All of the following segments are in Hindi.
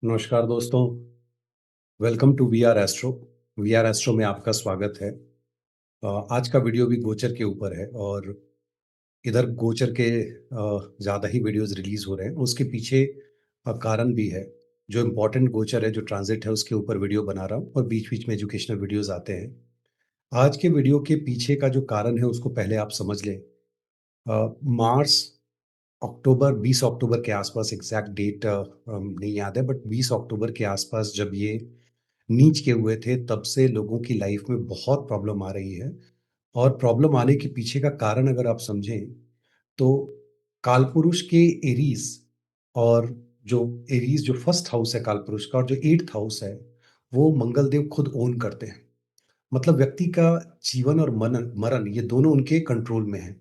नमस्कार दोस्तों, welcome to we are astro. We are astro में आपका स्वागत है। आज का वीडियो भी गोचर के ऊपर है और इधर गोचर के ज़्यादा ही वीडियोज़ रिलीज़ हो रहे हैं। उसके पीछे कारण भी है। जो इम्पोर्टेंट गोचर है, जो ट्रांज़िट है, उसके ऊपर वीडियो बना रहा हूँ और बीच-बीच में एजुकेशनल वीडियोज़ आते हैं। आज के वीडियो के पीछे का जो कारण है, उसको पहले आप समझ लें। मार्स अक्टूबर 20 अक्टूबर के आसपास एग्ज़ैक्ट डेट नहीं याद है, बट 20 अक्टूबर के आसपास जब ये नीच के हुए थे, तब से लोगों की लाइफ में बहुत प्रॉब्लम आ रही है। और प्रॉब्लम आने के पीछे का कारण अगर आप समझें, तो कालपुरुष के एरीज़ और जो एरीज़ जो फर्स्ट हाउस है कालपुरुष का और जो 8th हाउस है, वो मंगलदेव खुद ओन करते हैं। मतलब व्यक्ति का जीवन और मनन मरण ये दोनों उनके कंट्रोल में है।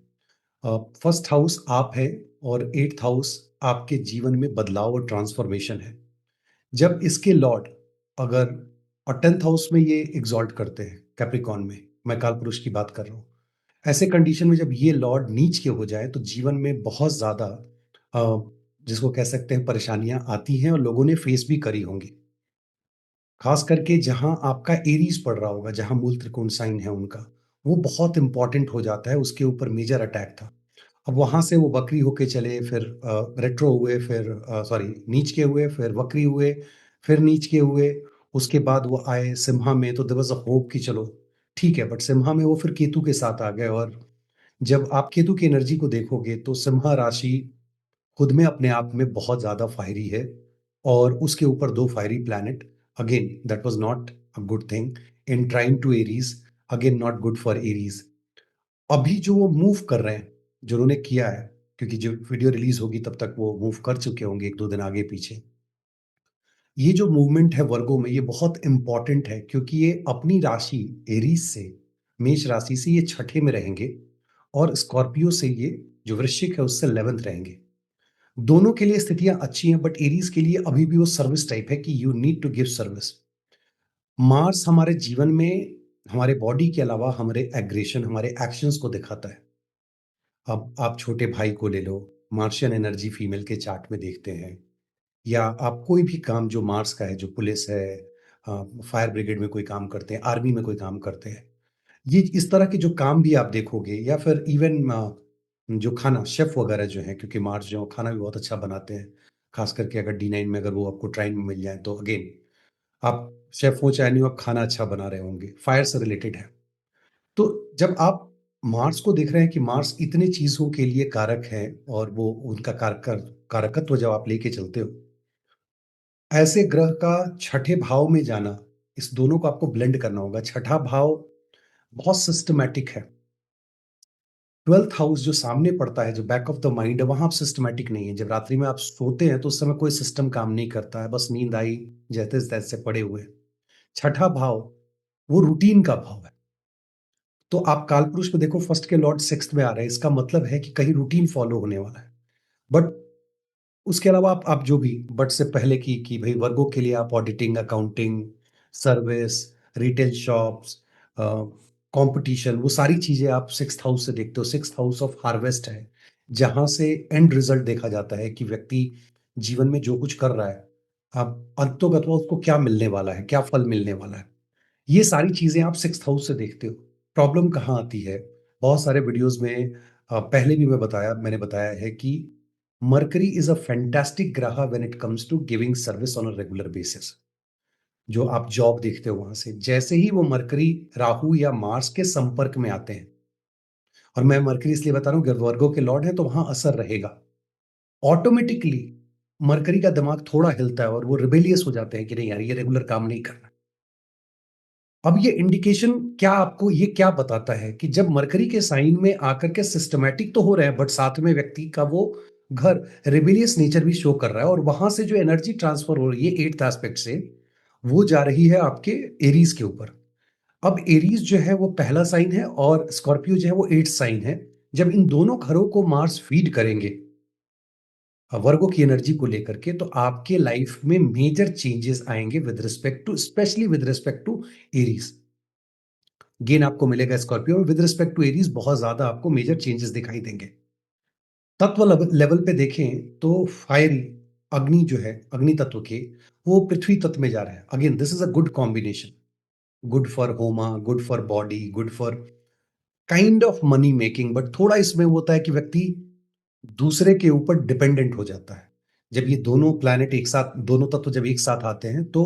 फर्स्ट हाउस आप है और 8th हाउस आपके जीवन में बदलाव और ट्रांसफॉर्मेशन है। जब इसके लॉर्ड अगर और 10th हाउस में ये एग्ज़ॉल्ट करते हैं कैप्रिकॉर्न में, मैं कालपुरुष की बात कर रहा हूँ। ऐसे कंडीशन में जब ये लॉर्ड नीच के हो जाएँ तो जीवन में बहुत ज़्यादा अ, जिसको कह सकते हैं परेशानियाँ आती हैं और लोगों ने फेस भी करी होंगी। ख़ास करके जहाँ आपका एरीज़ पड़ रहा होगा, जहाँ मूल त्रिकोण साइन है उनका, वो बहुत इम्पोर्टेंट हो जाता है, उसके ऊपर मेजर अटैक था। अब वहाँ से वो वक्री होके चले, फिर रेट्रो हुए, फिर सॉरी नीच के हुए, फिर वक्री हुए, फिर नीच के हुए। उसके बाद वो आए सिम्हा में, तो देयर वाज़ अ होप कि चलो ठीक है, बट सिम्हा में वो फिर केतु के साथ आ गए। और जब आप केतु की एनर्जी को देखोगे तो सिम्हा राशि खुद में अपने आप में बहुत ज़्यादा फायरी है और उसके ऊपर 2 fiery planet, again that was not a good thing in trine to Aries, again not good for Aries. अभी जो वो मूव कर रहे हैं, जो उन्होंने किया है, क्योंकि जब वीडियो रिलीज़ होगी तब तक वो मूव कर चुके होंगे 1-2 दिन आगे-पीछे। ये जो मूवमेंट है वर्गो में, ये बहुत इम्पोर्टेंट है क्योंकि ये अपनी राशि एरीज़ से, मेष राशि से ये छठे में रहेंगे और स्कॉर्पियो से ये जो वृश्चिक है उससे 11th रहेंगे। दोनों के लिए स्थितियाँ अच्छी हैं, बट एरीज़ के लिए अभी भी वो सर्विस टाइप है कि you need to give service. Mars हमारे जीवन में हमारे बॉडी के अलावा हमारे एग्रेशन, हमारे एक्शंस को दिखाता है। अब आप छोटे भाई को ले लो, मार्शियन एनर्जी फीमेल के चार्ट में देखते हैं, या आप कोई भी काम जो मार्स का है, जो पुलिस है, फायर ब्रिगेड में कोई काम करते हैं, आर्मी में कोई काम करते हैं, ये इस तरह के जो काम भी आप देखोगे, या फिर इवन जो खाना शेफ वगैरह जो हैं, क्योंकि मार्स जो खाना भी बहुत अच्छा बनाते हैं, खास करके अगर D9 में अगर वो आपको ट्राइन में मिल जाए तो अगेन आप शेफ हो चाहे नहीं हो, आप खाना अच्छा बना रहे होंगे, फायर से रिलेटेड है। तो जब आप मार्स को देख रहे हैं कि मार्स इतने चीज़ों के लिए कारक है और वो उनका कारकत्व जब आप लेके चलते हो, ऐसे ग्रह का छठे भाव में जाना, इस दोनों को आपको ब्लेंड करना होगा। छठा भाव बहुत सिस्टमैटिक है। 12th हाउस जो सामने पड़ता है, जो बैक ऑफ द माइंड है, वहाँ आप सिस्टमैटिक नहीं है। जब रात्रि में आप सोते हैं तो उस समय कोई सिस्टम काम नहीं करता है, बस नींद आई, जैसे-तैसे पड़े हुए हैं। छठा भाव, वो रूटीन का भाव है। तो आप कालपुरुष में देखो, फर्स्ट के लॉर्ड 6th में आ रहे हैं, इसका मतलब है कि कहीं रूटीन फॉलो होने वाला है। बट उसके अलावा आप जो भी बट से पहले की कि भई वर्गों के लिए आप auditing, accounting, service, retail shops, uh, competition, वो सारी चीज़ें आप 6th हाउस से देखते हो। 6th हाउस ऑफ हार्वेस्ट है, जहाँ से एंड रिज़ल्ट देखा जाता है कि व्यक्ति जीवन में जो कुछ कर रहा है, अब अंतोगत्वा उसको क्या मिलने वाला है, क्या फल मिलने वाला है। ये सारी चीज़ें आप 6th हाउस से देखते हो। प्रॉब्लम कहाँ आती है? बहुत सारे वीडियोज़ में पहले भी मैंने बताया है कि मरकरी इज़ अ फैंटास्टिक ग्रह when it comes to giving service on a regular basis. जो आप जॉब देखते हो वहाँ से, जैसे ही वो मरकरी राहु या मार्स के संपर्क में आते हैं, और मैं मरकरी इसलिए बता रहा हूँ, वर्गों के लॉर्ड हैं तो वहाँ असर रहेगा। ऑटोमेटिकली मरकरी का दिमाग थोड़ा हिलता है और वो रिबेलियस हो जाते हैं कि नहीं यार, ये रेगुलर काम नहीं करना। अब ये इंडिकेशन क्या आपको ये क्या बताता है कि जब मरकरी के साइन में आकर के सिस्टमैटिक तो हो रहे हैं, बट साथ में व्यक्ति का वो घर रिबेलियस नेचर भी शो कर रहा है, और वहां से जो एनर्जी ट्रांसफर हो रही है 8th एस्पेक्ट से, वो जा रही है आपके एरीज के ऊपर। अब एरीज जो है वो पहला साइन है और स्कॉर्पियो जो है वो 8th साइन है। जब इन दोनों घरों को मार्स फीड करेंगे वर्गों की एनर्जी को लेकर के, तो आपके लाइफ में मेजर चेंजेस आएंगे with respect to, especially with respect to Aries. Gain आपको मिलेगा स्कॉर्पियो में। विद रिस्पेक्ट टू एरीज बहुत ज्यादा आपको मेजर चेंजेस दिखाई देंगे। तत्व लेवल पे देखें तो फायरी, अग्नि जो है, अग्नि तत्व के, वो पृथ्वी तत्व में जा रहे हैं। Again this is a good combination, good for home, good for body, good for kind of money making, but थोड़ा इसमें वो होता है कि व्यक्ति दूसरे के ऊपर डिपेंडेंट हो जाता है। जब ये दोनों प्लैनेट एक साथ, दोनों तत्व जब एक साथ आते हैं तो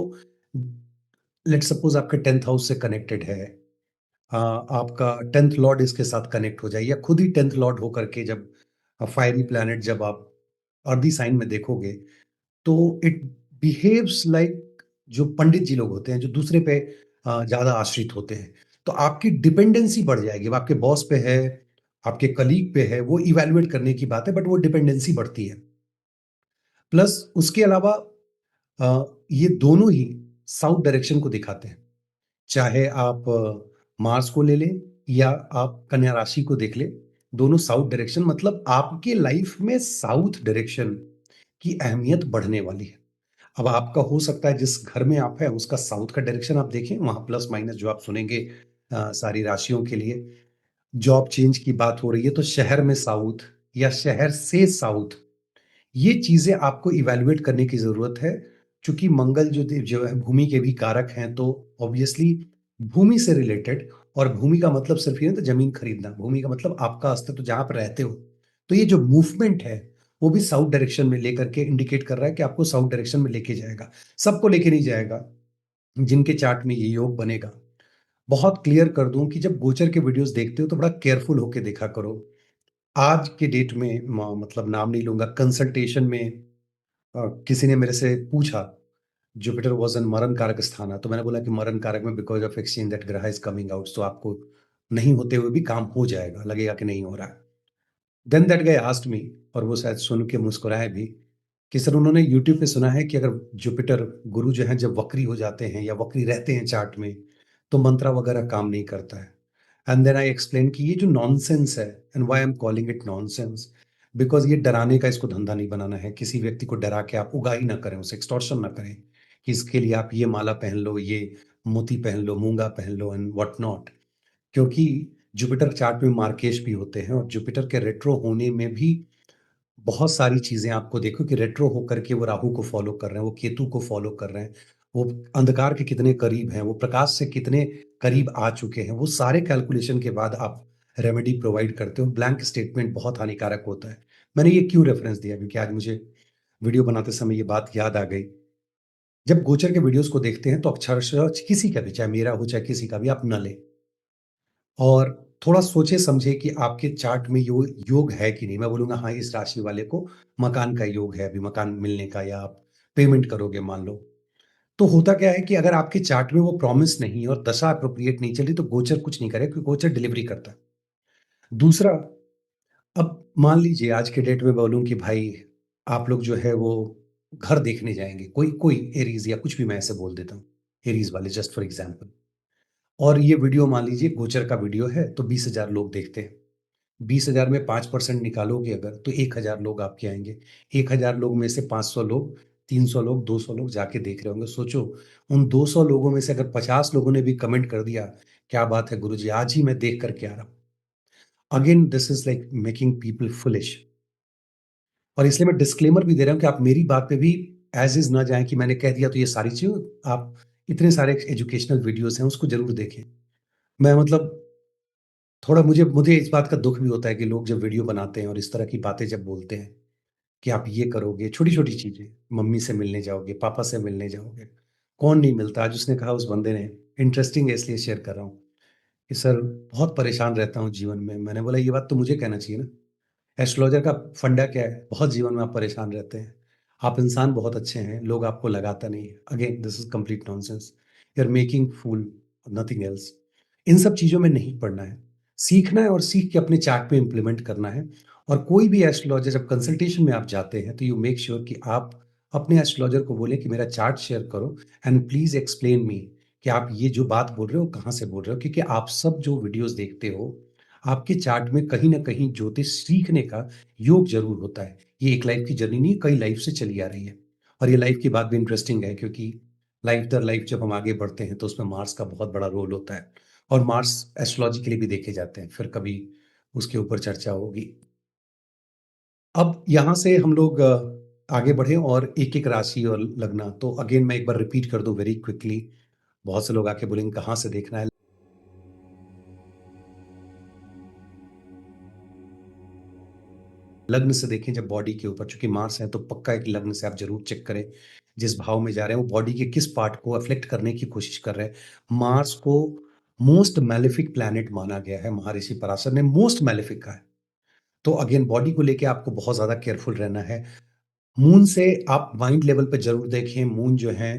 लेट्स सपोज़ आपके 10th हाउस से कनेक्टेड है। आपका 10th लॉर्ड इसके साथ कनेक्ट हो जाए या खुद ही 10th लॉर्ड होकर के जब फायरी प्लैनेट जब आप अर्दी साइन में देखोगे, तो इट बिहेव्स लाइक जो पंडित जी लोग होते हैं, जो दूसरे पे ज़्यादा आश्रित होते हैं। तो आपकी डिपेंडेंसी बढ़ जाएगी। अब आपके बॉस पे है, आपके कलीग पे है, वो इवैल्यूएट करने की बात है, बट वो डिपेंडेंसी बढ़ती है। प्लस उसके अलावा ये दोनों ही साउथ डायरेक्शन को दिखाते हैं। चाहे आप मार्स को ले लें या आप कन्या राशि को देख लें, दोनों साउथ डायरेक्शन, मतलब आपके लाइफ में साउथ डायरेक्शन की अहमियत बढ़ने वाली है। अब आपका हो सकता है जिस घर में आप हैं उसका साउथ का डायरेक्शन आप देखें, वहाँ प्लस माइनस जो आप सुनेंगे सारी राशियों के लिए। जॉब चेंज की बात हो रही है तो शहर में साउथ या शहर से साउथ, ये चीज़ें आपको इवैल्यूएट करने की ज़रूरत है। चूँकि मंगल जो है भूमि के भी कारक हैं, तो ऑब्वियसली भूमि से रिलेटेड, और भूमि का मतलब सिर्फ़ ये नहीं तो ज़मीन खरीदना, भूमि का मतलब आपका अस्तित्व जहाँ आप रहते हो। तो ये जो मूवमेंट है, वो भी साउथ डायरेक्शन में लेकर के इंडिकेट कर रहा है कि आपको साउथ डायरेक्शन में लेके जाएगा। सबको लेके नहीं जाएगा, जिनके चार्ट में ये योग बनेगा। बहुत क्लियर कर दूँ कि जब गोचर के वीडियोज़ देखते हो तो बड़ा केयरफुल होके देखा करो। आज के डेट में मतलब नाम नहीं लूँगा, कंसल्टेशन में किसी ने मेरे से पूछा, जुपिटर वाज़ इन मरण कारक स्थाना, तो मैंने बोला कि मरण कारक में बिकॉज़ ऑफ एक्सचेंज दैट ग्रह इज़ कमिंग आउट, तो आपको नहीं होते हुए भी काम हो जाएगा, लगेगा कि नहीं हो रहा है। Then that guy asked me, और वो शायद सुन के मुस्कुराए भी, कि सर उन्होंने यूट्यूब पे सुना है कि अगर जुपिटर गुरु जो हैं जब वक्री हो जाते हैं या वक्री रहते हैं चार्ट में, तो मंत्रा वगैरह काम नहीं करता है। एंड देन आई एक्सप्लेन कि ये जो नॉनसेंस है, and why I am calling it nonsense, because ये डराने का इसको धंधा नहीं बनाना है। किसी व्यक्ति को डरा के आप उगाही ना करें, उसे एक्सटॉर्शन ना करें, कि इसके लिए आप ये माला पहन लो, ये मोती पहन लो, मूँगा पहन लो एंड व्हाट नॉट। क्योंकि जुपिटर चार्ट में मार्केश भी होते हैं, और जुपिटर के रेट्रो होने में भी बहुत सारी चीज़ें आपको देखो कि रेट्रो होकर के वो राहु को फ़ॉलो कर रहे हैं, वो केतु को फ़ॉलो कर रहे हैं, वो अंधकार के कितने करीब हैं, वो प्रकाश से कितने करीब आ चुके हैं, वो सारे कैलकुलेशन के बाद आप रेमेडी प्रोवाइड करते हो। ब्लैंक स्टेटमेंट बहुत हानिकारक होता है। मैंने ये क्यों रेफ़रेंस दिया, क्योंकि आज मुझे वीडियो बनाते समय ये बात याद आ गई। जब गोचर के वीडियोज़ को देखते हैं तो अक्षरशः किसी का भी, चाहे मेरा हो चाहे किसी का भी, आप न लें। और थोड़ा सोचे-समझे कि आपके चार्ट में योग है कि नहीं। मैं बोलूँगा हाँ, इस राशि वाले को मकान का योग है, अभी मकान मिलने का, या आप पेमेंट करोगे मान लो। तो होता क्या है कि अगर आपके चार्ट में वो प्रॉमिस नहीं है और दशा एप्रोप्रिएट नहीं चल रही, तो गोचर कुछ नहीं करेगा, क्योंकि गोचर डिलीवरी करता है। दूसरा, अब मान लीजिए आज के डेट में बोलूँ कि भाई आप लोग जो है वो घर देखने जाएँगे, कोई कोई एरीज़ या कुछ भी मैं ऐसे बोल देता हूँ, एरीज़ वाले जस्ट फॉर एग्ज़ाम्पल, और ये वीडियो मान लीजिए गोचर का वीडियो है तो 20,000 लोग देखते हैं। 20,000 में 5% निकालोगे अगर, तो 1,000 लोग आपके आएँगे। 1,000 लोग में से 500 लोग, 300 लोग, 200 लोग जाके देख रहे होंगे। सोचो, उन 200 लोगों में से अगर 50 लोगों ने भी कमेंट कर दिया, "क्या बात है गुरुजी, आज ही मैं देख कर के आ रहा हूँ।" Again this is like making people foolish. और इसलिए मैं डिस्क्लेमर भी दे रहा हूँ कि आप मेरी बात पे भी एज़ इज़ ना जाएँ कि मैंने कह दिया तो ये सारी चीज़ें, आप इतने सारे एजुकेशनल वीडियोज़ हैं, उसको ज़रूर देखें। मैं मतलब थोड़ा मुझे मुझे इस बात का दुःख भी होता है कि लोग जब वीडियो बनाते हैं और इस तरह की बातें जब बोलते हैं कि आप ये करोगे, छोटी-छोटी चीज़ें, मम्मी से मिलने जाओगे, पापा से मिलने जाओगे। कौन नहीं मिलता? आज उसने कहा उस बंदे ने, इंटरेस्टिंग है इसलिए शेयर कर रहा हूँ, कि सर बहुत परेशान रहता हूँ जीवन में। मैंने बोला ये बात तो मुझे कहना चाहिए ना। एस्ट्रोलॉजर का फंडा क्या है? बहुत जीवन में आप परेशान रहते हैं। आप इंसान बहुत अच्छे हैं, लोग आपको लगाता नहीं है। Again this is complete nonsense. You are making fool, nothing else. इन सब चीज़ों में नहीं पड़ना है। सीखना है और सीख के अपने चार्ट पे इम्प्लीमेंट करना है। और कोई भी एस्ट्रोलॉजर जब कंसल्टेशन में आप जाते हैं, तो यू मेक श्योर कि आप अपने एस्ट्रोलॉजर को बोलें कि मेरा चार्ट शेयर करो एंड प्लीज़ एक्सप्लेन मी कि आप ये जो बात बोल रहे हो, कहाँ से बोल रहे हो? क्योंकि आप सब जो वीडियोज़ देखते हो, आपके चार्ट में कहीं न कहीं ज्योतिष सीखने का योग ज़रूर होता है। ये एक लाइफ़ की जर्नी नहीं, कई लाइफ़ से चली आ रही है। और ये लाइफ़ की बात भी इंटरेस्टिंग है, क्योंकि लाइफ़ दर लाइफ़ जब हम आगे बढ़ते हैं, तो उसमें मार्स का बहुत बड़ा रोल होता है। और मार्स एस्ट्रोलॉजी के लिए भी देखे जाते हैं, फिर कभी उसके ऊपर चर्चा होगी। अब यहाँ से हम लोग आगे बढ़ें और एक-एक राशि और लगना, तो अगेन मैं एक बार रिपीट कर दूँ वेरी क्विकली। बहुत से लोग आके बोलेंगे कहाँ से देखना है? लग्न से देखें जब बॉडी के ऊपर, चूँकि मार्स है तो पक्का एक लग्न से आप ज़रूर चेक करें। जिस भाव में जा रहे हैं वो बॉडी के किस पार्ट को अफ़ेक्ट करने की कोशिश कर रहे हैं। मार्स को मोस्ट मैलेफिक प्लैनेट माना गया है, महर्षि पराशर ने मोस्ट मैलेफिक कहा है। तो अगेन बॉडी को लेके आपको बहुत ज़्यादा केयरफुल रहना है। मून से आप माइंड लेवल पे ज़रूर देखें, मून जो है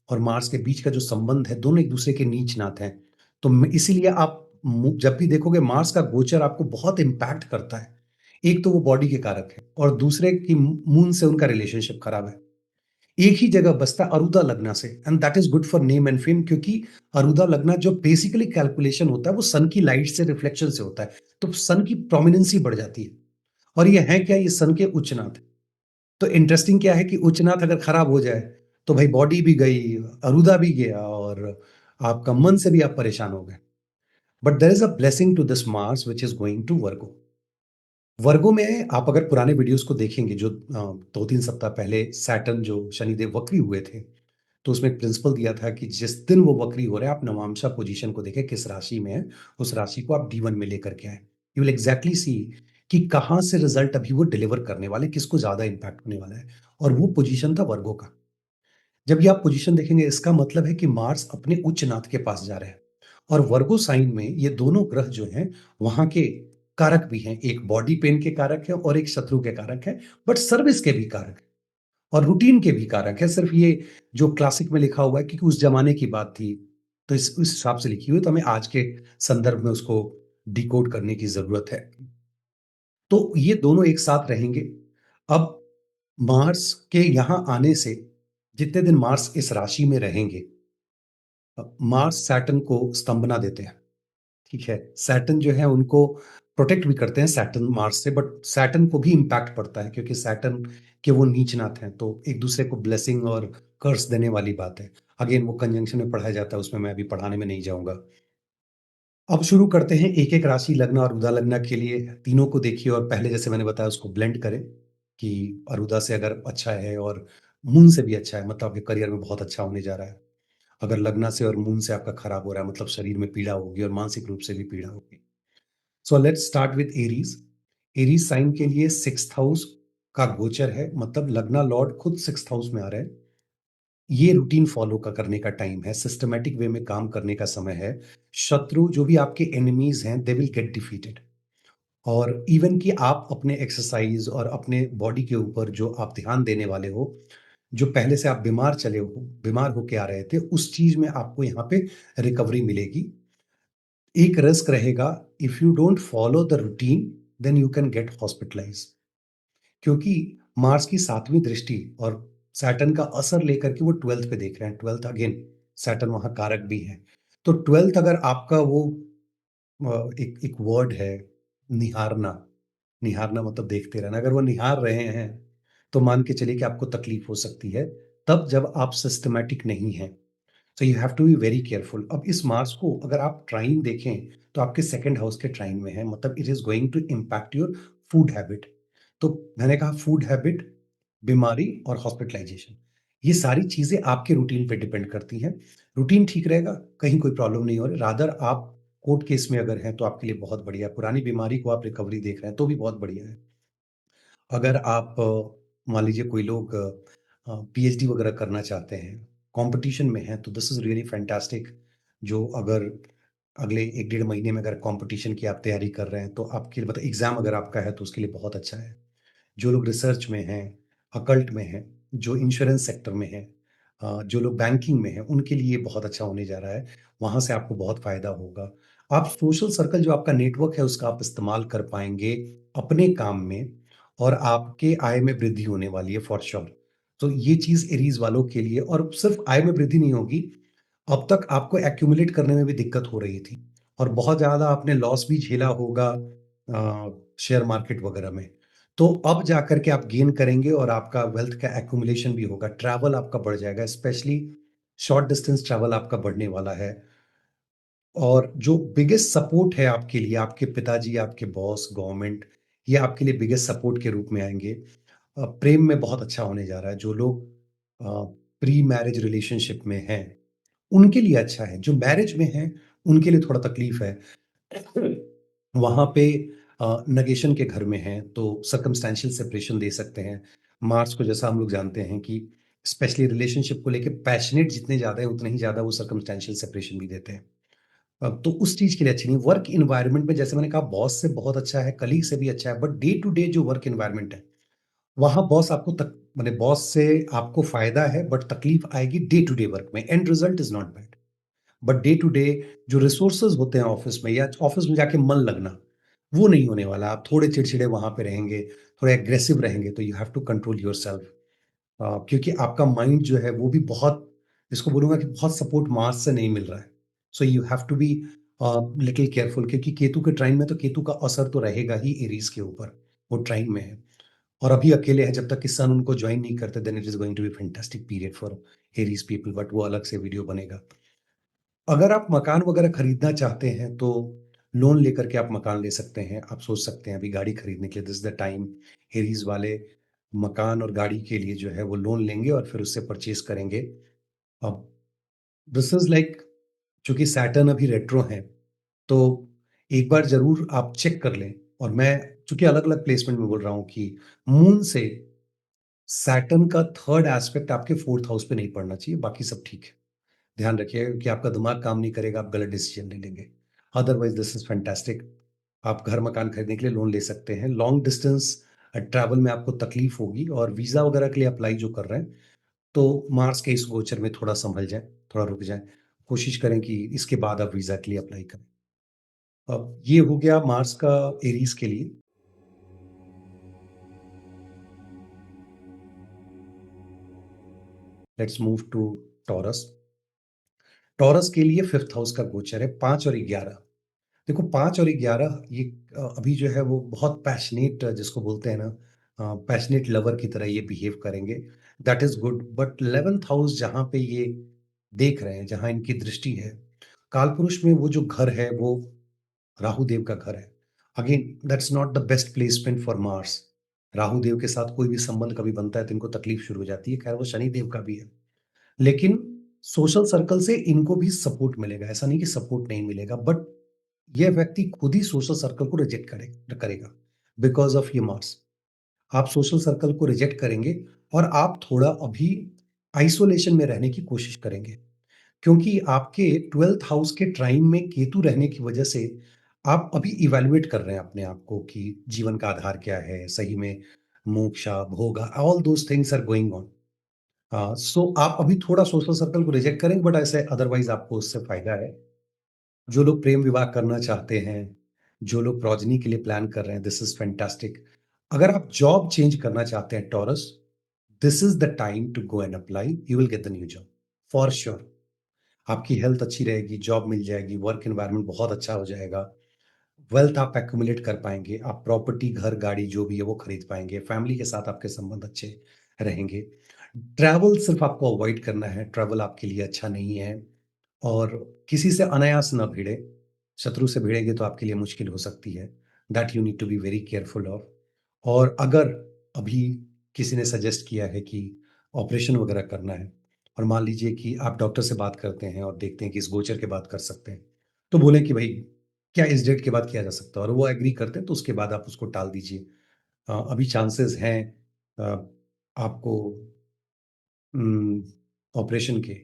और मार्स के बीच का जो संबंध है, दोनों एक-दूसरे के नीच-नात हैं। तो म इसीलिए आप जब भी देखोगे मार्स का गोचर आपको बहुत इम्पैक्ट करता है। एक तो वो बॉडी के कारक है और दूसरे की मून से उनका रिलेशनशिप खराब है। एक ही जगह बसता है अरुदा लग्ना से and that is good for name and fame, क्योंकि अरुदा लग्ना जो बेसिकली कैलकुलेशन होता है, वो सन की लाइट से रिफ्लेक्शन से होता है। तो सन की प्रोमिनेंसी बढ़ जाती है और ये है क्या? ये सन के उच्चनाथ। तो इंटरेस्टिंग क्या है कि उच्चनाथ अगर खराब हो जाए, तो भाई बॉडी भी गई, अरूदा भी गया और आपका मन से भी आप परेशान हो गए। But there is a blessing to this Mars which is going to Virgo. Virgo में आप अगर पुराने वीडियोज़ को देखेंगे जो 2-3 सप्ताह पहले सैटर्न जो शनिदेव वक्री हुए थे, तो उसमें एक प्रिंसिपल दिया था कि जिस दिन वो वक्री हो रहे हैं, आप नवांशा पोज़ीशन को देखें किस राशि में है, उस राशि को आप D1 में लेकर के आएँ। यू विल एक्ज़ैक्टली सी कि कहाँ से रिज़ल्ट अभी वो डिलीवर करने वाले हैं, किसको ज़्यादा इम्पैक्ट होने वाला है और वो पोज़ीशन था वर्गो का। जब ये आप पोज़ीशन देखेंगे इसका मतलब है कि मार्स अपने उच्च नाथ के पास जा रहे हैं और वर्गो साइन में ये दोनों ग्रह जो हैं, वहाँ के कारक भी हैं। एक बॉडी पेन के कारक हैं और एक शत्रु के कारक हैं, बट सर्विस के भी कारक हैं और रूटीन के भी कारक हैं। सिर्फ़ ये जो क्लासिक में लिखा हुआ है क्योंकि उस ज़माने की बात थी, तो इस हिसाब से लिखी हुई है, तो हमें आज के संदर्भ में उसको डिकोड करने की ज़रूरत है। तो ये दोनों एक साथ रहेंगे। अब मार्स के यहाँ आने से जितने दिन मार्स इस राशि में रहेंगे, मार्स सैटर्न को स्तंभना देते हैं, ठीक है? सैटर्न जो है उनको प्रोटेक्ट भी करते हैं सैटर्न मार्स से, बट सैटर्न को भी इम्पैक्ट पड़ता है क्योंकि सैटर्न के वो नीचनाथ हैं, तो एक-दूसरे को ब्लेसिंग और कर्स देने वाली बात है। अगेन वो कंजंक्शन में पढ़ाया जाता है, उसमें मैं अभी पढ़ाने में नहीं जाऊँगा। अब शुरू करते हैं एक-एक राशि लग्न और उदा लग्न के लिए, तीनों को देखिए और पहले जैसे मैंने बताया उसको ब्लेंड करें कि अरुदा से अगर अच्छा है और मून से भी अच्छा है, मतलब आपके करियर में बहुत अच्छा होने जा रहा है। अगर लग्न से और मून से आपका खराब हो रहा है, मतलब शरीर में पीड़ा होगी और मानसिक रूप से भी पीड़ा होगी। So let's start with Aries. Aries sign के लिए 6th हाउस का गोचर है, मतलब लग्ना लॉर्ड खुद 6th हाउस में आ रहे हैं। ये रूटीन फॉलो का करने का टाइम है, सिस्टमैटिक वे में काम करने का समय है। शत्रु जो भी आपके एनिमीज हैं, दे विल गेट डिफीटेड। और इवन कि आप अपने एक्सरसाइज और अपने बॉडी के ऊपर जो आप ध्यान देने वाले हो, जो पहले से आप बीमार होके आ रहे थे, उस चीज में आपको यहाँ पे रिकवरी मिलेगी। एक रिस्क रहेगा, if you don't follow the routine then you can get hospitalised, क्योंकि मार्स की 7वीं दृष्टि और सैटर्न का असर लेकर के वो 12th पे देख रहे हैं। 12th अगेन सैटर्न वहाँ कारक भी है। तो 12th अगर आपका वो एक एक वर्ड है निहारना, निहारना मतलब देखते रहना। अगर वो निहार रहे हैं, तो मान के चलिए कि आपको तकलीफ हो सकती है, तब जब आप सिस्टमैटिक नहीं हैं। So you have to be very careful. अब इस मार्स को अगर आप ट्राइन देखें, तो आपके 2nd हाउस के ट्राइन में है, मतलब it is going to impact your food habit. तो मैंने कहा फूड हैबिट, बीमारी और हॉस्पिटलाइज़ेशन, ये सारी चीज़ें आपके रूटीन पे डिपेंड करती हैं। रूटीन ठीक रहेगा, कहीं कोई प्रॉब्लम नहीं हो रही, रादर आप कोर्ट केस में अगर हैं, तो आपके लिए बहुत बढ़िया है। पुरानी बीमारी को आप रिकवरी देख रहे हैं, तो भी बहुत बढ़िया है। अगर आप मान लीजिए कोई लोग पीएचडी वगैरह करना चाहते हैं, कॉम्पिटिशन में हैं, तो दिस इज़ रियली फैंटास्टिक। जो अगर अगले 1 डेढ़ महीने में अगर कॉम्पिटिशन की आप तैयारी कर रहे हैं, तो आपके लिए मतलब एग्ज़ाम अगर आपका है, तो उसके लिए बहुत अच्छा है। जो लोग रिसर्च में हैं, अकल्ट में हैं, जो इंश्योरेंस सेक्टर में हैं, जो लोग बैंकिंग में हैं, उनके लिए बहुत अच्छा होने जा रहा है। वहाँ से आपको बहुत फ़ायदा होगा। आप सोशल सर्कल जो आपका नेटवर्क है, उसका आप इस्तेमाल कर पाएँगे अपने काम में और आपके आय में वृद्धि होने वाली है फॉर श्योर। तो ये चीज़ एरीज़ वालों के लिए, और सिर्फ़ आय में वृद्धि नहीं होगी, अब तक आपको एक्यूमुलेट करने में भी दिक्कत हो रही थी और बहुत ज़्यादा आपने लॉस भी झेला होगा शेयर मार्केट वगैरह में। तो अब जाकर के आप गेन करेंगे और आपका वेल्थ का एक्यूमुलेशन भी होगा। ट्रैवल आपका बढ़ जाएगा, स्पेशली शॉर्ट डिस्टेंस ट्रैवल आपका बढ़ने वाला है। और जो बिगेस्ट सपोर्ट है आपके लिए, आपके पिताजी, आपके बॉस, गवर्नमेंट, ये आपके लिए बिगेस्ट सपोर्ट के रूप में आएँगे। प्रेम में बहुत अच्छा होने जा रहा है। जो लोग प्री मैरिज रिलेशनशिप में हैं, उनके लिए अच्छा है। जो मैरिज में हैं, उनके लिए थोड़ा तकलीफ है। वहाँ पे नेगेशन के घर में हैं, तो सर्कमस्टेंशियल सेपरेशन दे सकते हैं। मार्स को जैसा हम लोग जानते हैं कि स्पेशली रिलेशनशिप को लेके पैशनेट जितने ज़्यादा हैं, उतने ही ज़्यादा वो सर्कमस्टेंशियल सेपरेशन भी देते हैं। तो उस चीज़ के लिए अच्छी नहीं। वर्क एनवायरनमेंट में जैसे मैंने कहा बॉस से बहुत अच्छा है, कलीग से भी अच्छा है, बट डे टू डे जो वर्क एनवायरनमेंट है, वहाँ बॉस आपको तक माने बॉस से आपको फ़ायदा है, बट तकलीफ आएगी डे टू डे वर्क में। And result is not bad. But day to day जो रिसोर्सेज होते हैं ऑफिस में या ऑफिस में जाके मन लगना, वो नहीं होने वाला। आप थोड़े चिड़चिड़े वहां पे रहेंगे, थोड़े एग्रेसिव रहेंगे, तो you have to control yourself. क्योंकि आपका माइंड जो है वो भी बहुत, इसको बोलूंगा कि बहुत सपोर्ट मार्स से नहीं मिल रहा है। So you have to be little careful, क्योंकि केतु के ट्राइन में तो केतु का असर तो रहेगा ही एरीज के ऊपर। वो ट्राइन में है और अभी अकेले है। जब तक कि सन उनको ज्वाइन नहीं करते, then it is going to be fantastic period for Aries people, but वो अलग से वीडियो बनेगा। अगर आप मकान वगैरह खरीदना चाहते हैं तो लोन लेकर के आप मकान ले सकते हैं। आप सोच सकते हैं अभी गाड़ी खरीदने के लिए, this is the time. Aries वाले मकान और गाड़ी के लिए जो है वो लोन लेंगे और फिर उससे परचेज करेंगे। अब दिस इज लाइक, चूंकि सैटर्न अभी रेट्रो है, तो एक बार जरूर आप चेक कर लें। और मैं चूंकि अलग अलग प्लेसमेंट में बोल रहा हूं कि मून से सैटर्न का थर्ड एस्पेक्ट आपके फोर्थ हाउस पे नहीं पड़ना चाहिए, बाकी सब ठीक है। ध्यान रखिएगा कि आपका दिमाग काम नहीं करेगा, आप गलत डिसीजन ले लेंगे। Otherwise this is fantastic. आप घर मकान खरीदने के लिए लोन ले सकते हैं। लॉन्ग डिस्टेंस ट्रैवल में आपको तकलीफ होगी और वीजा वगैरह के लिए अप्लाई जो कर रहे हैं, तो मार्स के इस गोचर में थोड़ा संभल जाए, थोड़ा रुक जाए। कोशिश करें कि इसके बाद आप वीजा के लिए अप्लाई करें। अब ये हो गया मार्स का एरीज के लिए। Let's move to Taurus. Taurus के लिए फिफ्थ हाउस का गोचर है, 5 और 11। देखो 5 और 11 ये अभी जो है वो बहुत पैशनेट, जिसको बोलते हैं ना, पैशनेट लवर की तरह ये बिहेव करेंगे। That is good, but 11th house जहाँ पे ये देख रहे हैं, जहाँ इनकी दृष्टि है, कालपुरुष में वो जो घर है वो राहु देव का घर है। Again that's not the best placement for Mars. Rahu Dev के साथ कोई भी संबंध कभी बनता है तो इनको तकलीफ शुरू हो जाती है। खैर वो शनि देव का भी है, लेकिन सोशल सर्कल से इनको भी सपोर्ट मिलेगा। ऐसा नहीं कि सपोर्ट नहीं मिलेगा, बट यह व्यक्ति खुद ही सोशल सर्कल को रिजेक्ट करेगा बिकॉज ऑफ ये मार्स। आप सोशल सर्कल को रिजेक्ट करेंगे और आप थोड़ा अभी आइसोलेशन में रहने की कोशिश करेंगे, क्योंकि आपके 12th हाउस के ट्राइन में केतु रहने की वजह से आप अभी इवेल्युएट कर रहे हैं अपने आप को कि जीवन का आधार क्या है, सही में मोक्षा भोगा, all those things are going on. So आप अभी थोड़ा सोशल सर्कल को रिजेक्ट करेंगे, बट ऐसे अदरवाइज आपको उससे फायदा है। जो लोग प्रेम विवाह करना चाहते हैं, जो लोग प्रोजनी के लिए प्लान कर रहे हैं, दिस इज फैंटास्टिक। अगर आप जॉब चेंज करना चाहते हैं Taurus, this is the time to go and apply, you will get the new job for sure. आपकी हेल्थ अच्छी रहेगी, जॉब मिल जाएगी, वर्क एनवायरनमेंट बहुत अच्छा हो जाएगा, वेल्थ आप एक्यूमुलेट कर पाएंगे, आप प्रॉपर्टी घर गाड़ी जो भी है वो खरीद पाएंगे, फैमिली के साथ आपके संबंध अच्छे रहेंगे। ट्रैवल सिर्फ आपको अवॉइड करना है, ट्रैवल आपके लिए अच्छा नहीं है। और किसी से अनायास ना भिड़े। शत्रु से भिड़ेंगे तो आपके लिए मुश्किल हो सकती है। That you need to be very careful of. और अगर अभी किसी ने सजेस्ट किया है कि ऑपरेशन वगैरह करना है, और मान लीजिए कि आप डॉक्टर से बात करते हैं और देखते हैं कि इस गोचर के बाद कर सकते हैं, तो बोले कि भाई क्या इस डेट के बाद किया जा सकता है, और वो एग्री करते हैं तो उसके बाद आप उसको टाल दीजिए। अभी चांसेस हैं अ, आपको ऑपरेशन के।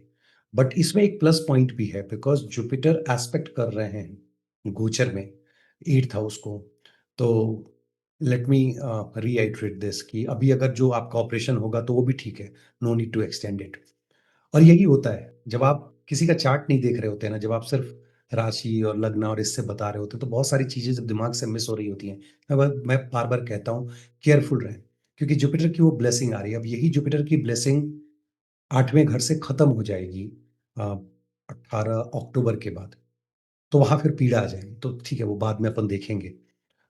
बट इसमें एक प्लस पॉइंट भी है, बिकॉज जुपिटर एस्पेक्ट कर रहे हैं गोचर में 8th हाउस को। तो लेट मी रीआइट्रेट दिस कि अभी अगर जो आपका ऑपरेशन होगा तो वो भी ठीक है, no need to extend it. और यही होता है जब आप किसी का चार्ट नहीं देख रहे होते हैं ना, जब आप सिर्फ राशि और लग्न और इससे बता रहे होते हैं, तो बहुत सारी चीजें जब दिमाग से मिस हो रही होती हैं। मैं बार बार कहता हूँ केयरफुल रहें, क्योंकि जुपिटर की वो ब्लेसिंग आ रही है। अब यही जुपिटर की ब्लेसिंग 8वें घर से खत्म हो जाएगी 18 अक्टूबर के बाद। तो वहां फिर पीड़ा आ जाएगी, तो ठीक है वो बाद में अपन देखेंगे।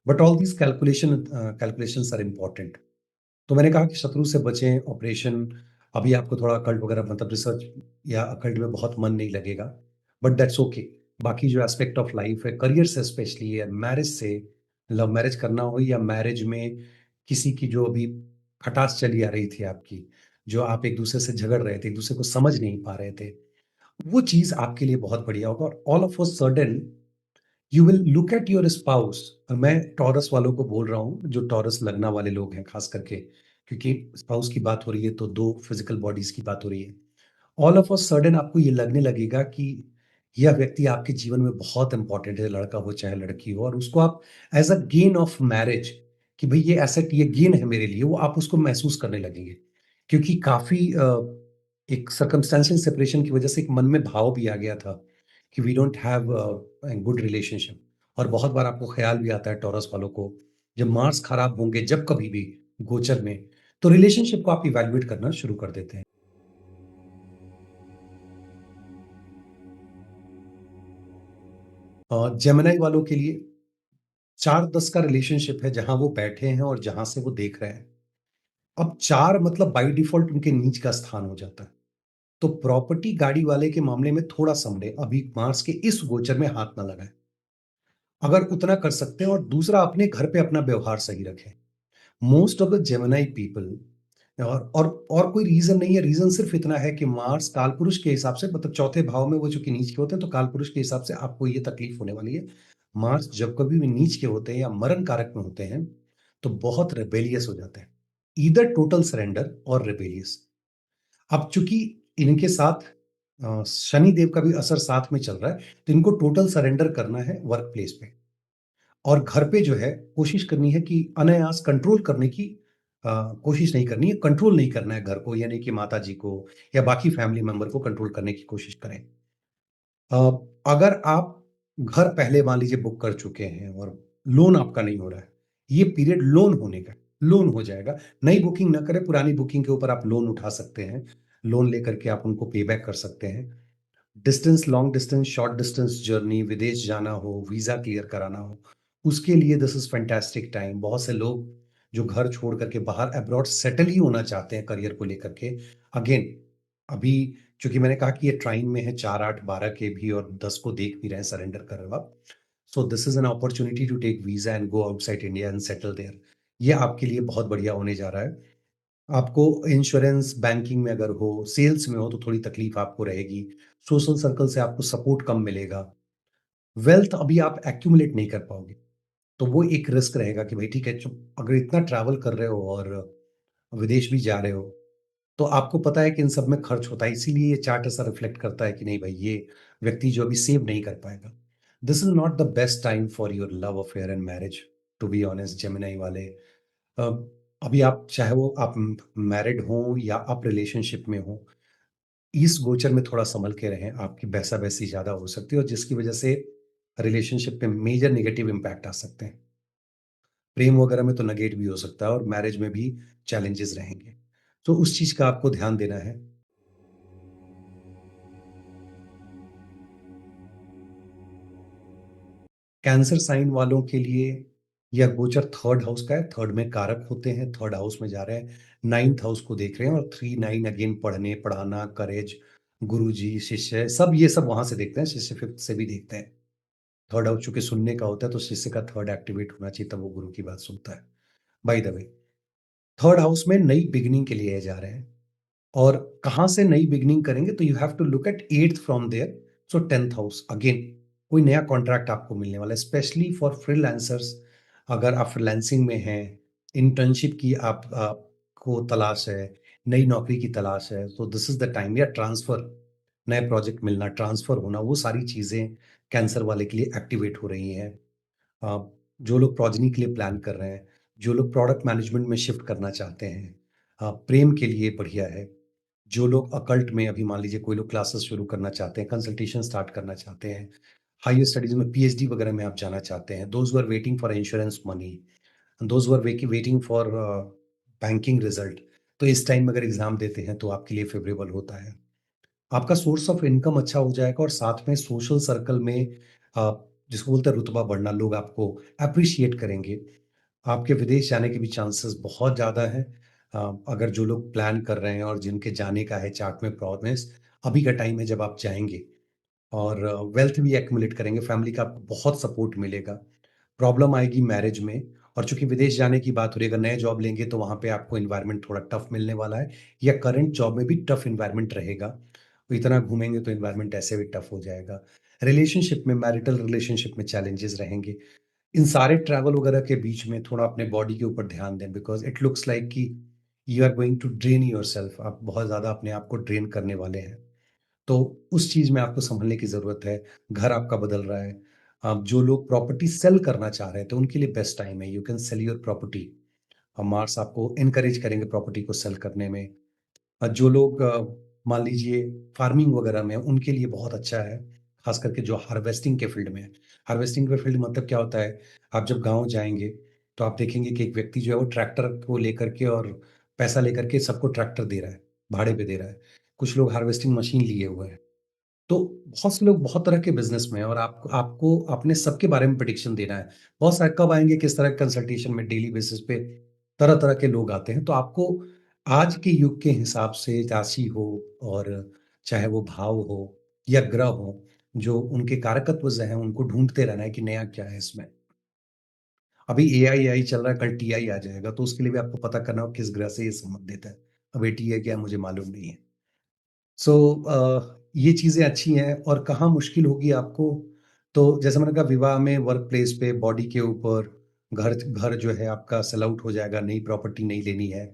But all these calculations are important. तो मैंने कहा कि शत्रु से बचें, ऑपरेशन। अभी आपको थोड़ा अकल्ट वगैरह मतलब रिसर्च या अकल्ट में बहुत मन नहीं लगेगा, बट दैट्स ओके। बाकी जो एस्पेक्ट ऑफ लाइफ है, करियर से स्पेशली, या मैरिज से, लव मैरिज करना हो या मैरिज में किसी की जो अभी खटास चली आ रही थी आपकी, जो आप एक-दूसरे से झगड़ रहे थे, एक-दूसरे को समझ नहीं पा रहे थे, वो चीज़ आपके लिए बहुत बढ़िया होगा और all of a sudden you will look at your spouse. मैं टॉरस वालों को बोल रहा हूँ, जो टॉरस लगना वाले लोग हैं खास करके, क्योंकि स्पाउस की बात हो रही है तो 2 फिज़िकल बॉडीज़ की बात हो रही है। ऑल ऑफ अ सडन आपको ये लगने लगेगा कि यह व्यक्ति आपके जीवन में बहुत इम्पोर्टेंट है, लड़का हो चाहे लड़की हो और उसको आप as a gain of marriage कि भई ये एसेट, ये गेन है मेरे लिए, वो आप उसको महसूस करने लगेंगे। क्योंकि काफ़ी एक सर्कमस्टेंशियल सेपरेशन की वजह से एक मन में भाव भी आ गया था कि we don't have good relationship और बहुत बार आपको ख़्याल भी आता है टॉरस वालों को, जब मार्स खराब होंगे जब कभी भी गोचर में, तो रिलेशनशिप को आप इवैल्यूएट करना शुरू कर देते हैं। जेमिनी वालों के लिए 4-10 का रिलेशनशिप है जहाँ वो बैठे हैं और जहाँ से वो देख रहे हैं। अब 4 मतलब बाय डिफ़ॉल्ट उनके नीच का स्थान हो जाता है। तो प्रॉपर्टी गाड़ी वाले के मामले में थोड़ा सँभलें, अभी मार्स के इस गोचर में हाथ ना लगाएँ। अगर उतना कर सकते हैं और दूसरा अपने घर पे अपना व्यवहार सही रखें। Most of the Gemini people और कोई रीज़न नहीं है, रीज़न सिर्फ़ इतना है कि मार्स कालपुरुष के हिसाब से मतलब चौथे भाव में वो चूँकि नीच के होते हैं, तो कालपुरुष के हिसाब से आपको ये तकलीफ़ होने वाली है। मार्स जब कभी भी नीच के होते हैं या मरण कारक में होते हैं, तो बहुत रिबेलियस हो जाते हैं। ईदर टोटल सरेंडर और रिबेलियस। अब चूँकि इनके साथ शनि देव का भी असर साथ में चल रहा है, तो इनको टोटल सरेंडर करना है वर्क प्लेस पे। और घर पे जो है कोशिश करनी है कि अनायास कंट्रोल करने की कोशिश नहीं करनी है, कंट्रोल नहीं करना है घर को, यानी कि माताजी को या बाकी फैमिली मेंबर को कंट्रोल करने की कोशिश करें। अ, अगर आप घर पहले मान लीजिए बुक कर चुके हैं और लोन आपका नहीं हो रहा है, ये पीरियड लोन होने का है, लोन हो जाएगा। नई बुकिंग ना करें, पुरानी बुकिंग के ऊपर आप लोन उठा सकते हैं। लोन लेकर के आप उनको पे बैक कर सकते हैं। Distance, long distance, short distance journey, विदेश जाना हो, वीज़ा क्लियर कराना हो, उसके लिए दिस इज़ फैंटास्टिक टाइम। बहुत से लोग जो घर छोड़ कर के बाहर अब्रॉड सेटल ही होना चाहते हैं करियर को लेकर के। अगेन, अभी चूँकि मैंने कहा कि ये ट्राइन में है 4, 8, 12 के भी और 10 को देख भी रहे हैं, सरेंडर कर रहे हो आप। So this is an opportunity to take visa and go outside India and settle there. ये आपके लिए बहुत बढ़िया होने जा रहा है। आपको इंश्योरेंस, बैंकिंग में अगर हो, सेल्स में हो तो थोड़ी तकलीफ आपको रहेगी। सोशल सर्कल से आपको सपोर्ट कम मिलेगा। वेल्थ अभी आप एक्यूमुलेट नहीं कर पाओगे। तो वो एक रिस्क रहेगा कि भाई ठीक है, अगर इतना ट्रैवल कर रहे हो और विदेश भी जा रहे हो, तो आपको पता है कि इन सब में खर्च होता है। इसीलिए ये चार्ट ऐसा रिफ्लेक्ट करता है कि नहीं भाई, ये व्यक्ति जो अभी सेव नहीं कर पाएगा। This is not the best time for your love affair and marriage, to be honest Gemini वाले। अ, अभी आप चाहे वो आप मैरिड हों या आप रिलेशनशिप में हों, इस गोचर में थोड़ा सँभल के रहें, आपकी बहसा-बहसी ज़्यादा हो सकती है और जिसकी वजह से रिलेशनशिप पे मेजर नेगेटिव इम्पैक्ट आ सकते हैं। प्रेम वगैरह में तो नेगेट भी हो सकता है और मैरिज में भी चैलेंजेस रहेंगे। तो उस चीज़ का आपको ध्यान देना है। कैंसर साइन वालों के लिए यह गोचर 3rd हाउस का है, 3rd में कारक होते हैं, 3rd हाउस में जा रहे हैं, 9th हाउस को देख रहे हैं और 3, 9 अगेन पढ़ने, पढ़ाना, करेज, गुरुजी, शिष्य, सब ये सब वहाँ से देखते हैं, शिष्य 5th से भी देखते हैं। 3rd हाउस चूँकि सुनने का होता है, तो शिष्य का 3rd एक्टिवेट होना चाहिए, तब वो गुरु की बात सुनता है। By the way, 3rd house में नई बिगिनिंग के लिए ये जा रहे हैं और कहाँ से नई बिगिनिंग करेंगे, तो you have to look at 8th from there, so 10th house again कोई नया कॉन्ट्रैक्ट आपको मिलने वाला है, स्पेशली फॉर फ्रीलांसर्स। अगर आप फ्रीलांसिंग में हैं, इंटर्नशिप की आपको तलाश है, नई नौकरी की तलाश है, तो दिस इज़ द टाइम, या ट्रांसफ़र, नए प्रोजेक्ट मिलना, ट्रांसफ़र होना, वो सारी चीज़ें कैंसर वाले के लिए एक्टिवेट हो रही हैं। जो लोग प्रोजनी के लिए प्लान कर रहे हैं, जो लोग प्रोडक्ट मैनेजमेंट में शिफ्ट करना चाहते हैं, प्रेम के लिए बढ़िया है। जो लोग अकल्ट में, अभी मान लीजिए कोई लोग क्लासेस शुरू करना चाहते हैं, कंसल्टेशन स्टार्ट करना चाहते हैं, हायर स्टडीज़ में पीएचडी वगैरह में आप जाना चाहते हैं, those who are waiting for insurance money, those who are waiting for banking result, तो इस टाइम में अगर एग्ज़ाम देते हैं, तो आपके लिए फ़ेवरेबल होता है। आपका सोर्स ऑफ इनकम अच्छा हो जाएगा और साथ में सोशल सर्कल में अ, जिसको बोलते हैं रुतबा बढ़ना, लोग आपको एप्रिशिएट करेंगे। आपके विदेश जाने के भी चांसेस बहुत ज़्यादा हैं। अगर जो लोग प्लान कर रहे हैं और जिनके जाने का है चार्ट में प्रोग्रेस, अभी का टाइम है जब आप जाएँगे और वेल्थ भी एक्युमुलेट करेंगे, फैमिली का आपको बहुत सपोर्ट मिलेगा। प्रॉब्लम आएगी मैरिज में और चूँकि विदेश जाने की बात हो रही है, अगर नए जॉब लेंगे तो वहाँ पे आपको एनवायरनमेंट थोड़ा टफ मिलने वाला है या करंट जॉब में भी टफ एनवायरनमेंट रहेगा। तो इतना घूमेंगे तो एनवायरनमेंट ऐसे भी टफ हो जाएगा। रिलेशनशिप में मैरिटल रिलेशनशिप में चैलेंजेस रहेंगे। इन सारे ट्रैवल वगैरह के बीच में थोड़ा अपने बॉडी के ऊपर ध्यान दें बिकॉज़ इट लुक्स लाइक कि you are going to drain yourself, आप बहुत ज़्यादा अपने आप को ड्रेन करने वाले हैं। तो उस चीज़ में आपको सँभलने की ज़रूरत है। घर आपका बदल रहा है। जो लोग प्रॉपर्टी सेल करना चाह रहे हैं, तो उनके लिए बेस्ट टाइम है। You can sell your property. Mars आपको एनकरेज करेंगे प्रॉपर्टी को सेल करने में। जो लोग मान लीजिए फार्मिंग वगैरह में हैं, उनके लिए बहुत अच्छा है, ख़ास करके जो हार्वेस्टिंग के फ़ील्ड में है। हार्वेस्टिंग के फ़ील्ड मतलब क्या होता है, आप जब गाँव जाएँगे, तो आप देखेंगे कि एक व्यक्ति जो है वो ट्रैक्टर को लेकर के और पैसा लेकर के सबको ट्रैक्टर दे रहा है, भाड़े पे दे रहा है। कुछ लोग हार्वेस्टिंग मशीन लिए हुए हैं। तो बहुत से लोग बहुत तरह के बिज़नेस में हैं और आपको आपको अपने सबके बारे में प्रेडिक्शन देना है। बहुत सारे कब आएँगे, किस तरह के कंसल्टेशन में डेली बेसिस पे तरह-तरह के लोग आते हैं। तो आपको आज के युग के हिसाब से राशि हो और चाहे वो भाव हो या ग्रह हो, जो उनके कारकत्व जो हैं, उनको ढूँढते रहना है कि नया क्या है इसमें। अभी एआई चल रहा है, कल टीआई आ जाएगा, तो उसके लिए भी आपको पता करना हो किस ग्रह से ये संबंधित है। अब ये टीआई क्या है मुझे मालूम नहीं है। सो ये चीज़ें अच्छी हैं और कहाँ मुश्किल होगी आपको, तो जैसे मैंने कहा विवाह में, वर्क प्लेस पे, बॉडी के ऊपर, घर घर जो है आपका सेल आउट हो जाएगा, नई प्रॉपर्टी नहीं लेनी है।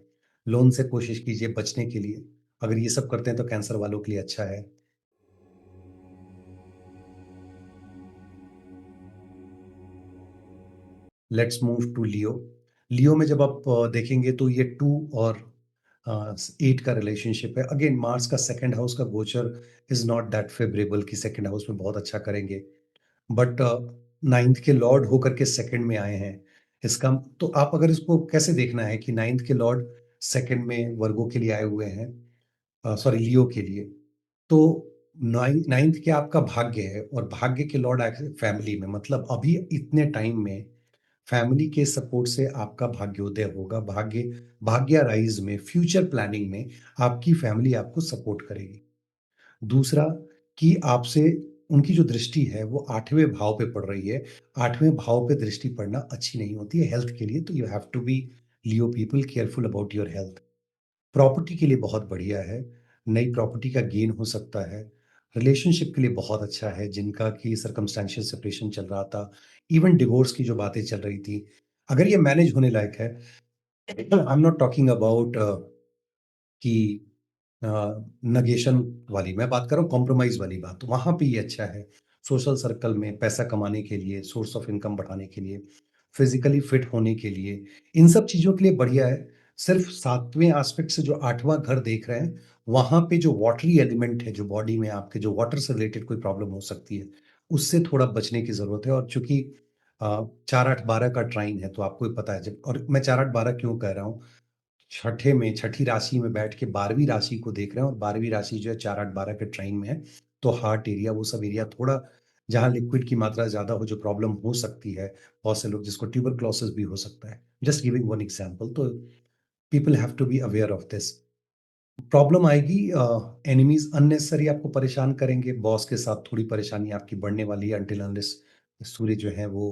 लोन से कोशिश कीजिए बचने के लिए। अगर ये सब करते हैं तो कैंसर वालों के लिए अच्छा है। लेट्स मूव टू लियो। लियो में जब आप देखेंगे तो ये 2 और 8 का रिलेशनशिप है। अगेन मार्स का सेकंड हाउस का गोचर इज़ नॉट दैट फेवरेबल कि सेकंड हाउस में बहुत अच्छा करेंगे। बट 9th के लॉर्ड होकर के सेकंड में आए हैं। इसका तो आप अगर इसको कैसे देखना है कि 9th के लॉर्ड सेकंड में वर्गो के लिए आए हुए हैं, सॉरी लियो के लिए। तो 9th के आपका भाग्य है और भाग्य के लॉर्ड फैमिली में, मतलब अभी इतने टाइम में फैमिली के सपोर्ट से आपका भाग्योदय होगा। भाग्य राइज में, फ्यूचर प्लानिंग में आपकी फैमिली आपको सपोर्ट करेगी। दूसरा कि आपसे उनकी जो दृष्टि है वो 8वें भाव पे पड़ रही है। 8वें भाव पे दृष्टि पड़ना अच्छी नहीं होती है हेल्थ के लिए, तो you have to be Leo people careful about your health. Property के लिए बहुत बढ़िया है, नई प्रॉपर्टी का गेन हो सकता है। रिलेशनशिप के लिए बहुत अच्छा है, जिनका कि सर्कमस्टेंशियल सेपरेशन चल रहा था, इवन डिवोर्स की जो बातें चल रही थी, अगर ये मैनेज होने लायक है। I am not talking about कि अ, नेगेशन वाली, मैं बात कर रहा हूँ कॉम्प्रोमाइज़ वाली बात, वहाँ पे ये अच्छा है। सोशल सर्कल में पैसा कमाने के लिए, सोर्स ऑफ इनकम बढ़ाने के लिए, फिज़िकली फिट होने के लिए, इन सब चीज़ों के लिए बढ़िया है। सिर्फ़ 7वें एस्पेक्ट से जो 8वाँ घर देख रहे हैं, वहाँ पे जो वाटरी एलिमेंट है, जो बॉडी में आपके जो वाटर से रिलेटेड कोई प्रॉब्लम हो सकती है, उससे थोड़ा बचने की ज़रूरत है। और चूँकि 4, 8, 12 का ट्राइन है, तो आपको भी पता है जब, और मैं 4, 8, 12 क्यों कह रहा हूँ, छठे में, छठी राशि में बैठ के 12वीं राशि को देख रहे हैं और 12वीं राशि जो है 4, 8, 12 के ट्राइन में है। तो हार्ट एरिया, वो सब एरिया थोड़ा, जहाँ लिक्विड की मात्रा ज़्यादा हो, जो प्रॉब्लम हो सकती है, बहुत से लोग जिसको ट्यूबरक्लोसिस भी हो सकता है। जस्ट गिविंग वन एग्ज़ाम्पल, तो people have to be aware of this. Problem आएगी, एनिमीज़ अननेसेसरी आपको परेशान करेंगे, बॉस के साथ थोड़ी परेशानी आपकी बढ़ने वाली है अंटिल अनलेस सूर्य जो है वो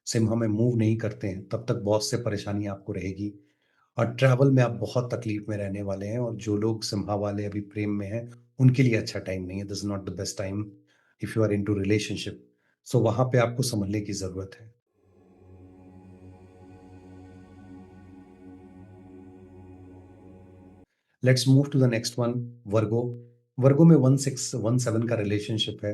सिंह में मूव नहीं करते हैं, तब तक बॉस से परेशानी आपको रहेगी। और ट्रैवल में आप बहुत तकलीफ में रहने वाले हैं, और जो लोग सिम्हा वाले अभी प्रेम में हैं, उनके लिए अच्छा टाइम नहीं है। This is not the best time if you are into relationship. So वहाँ पे आपको सँभलने की ज़रूरत है। Let's move to the next one, Virgo. Virgo में 1617 का रिलेशनशिप है।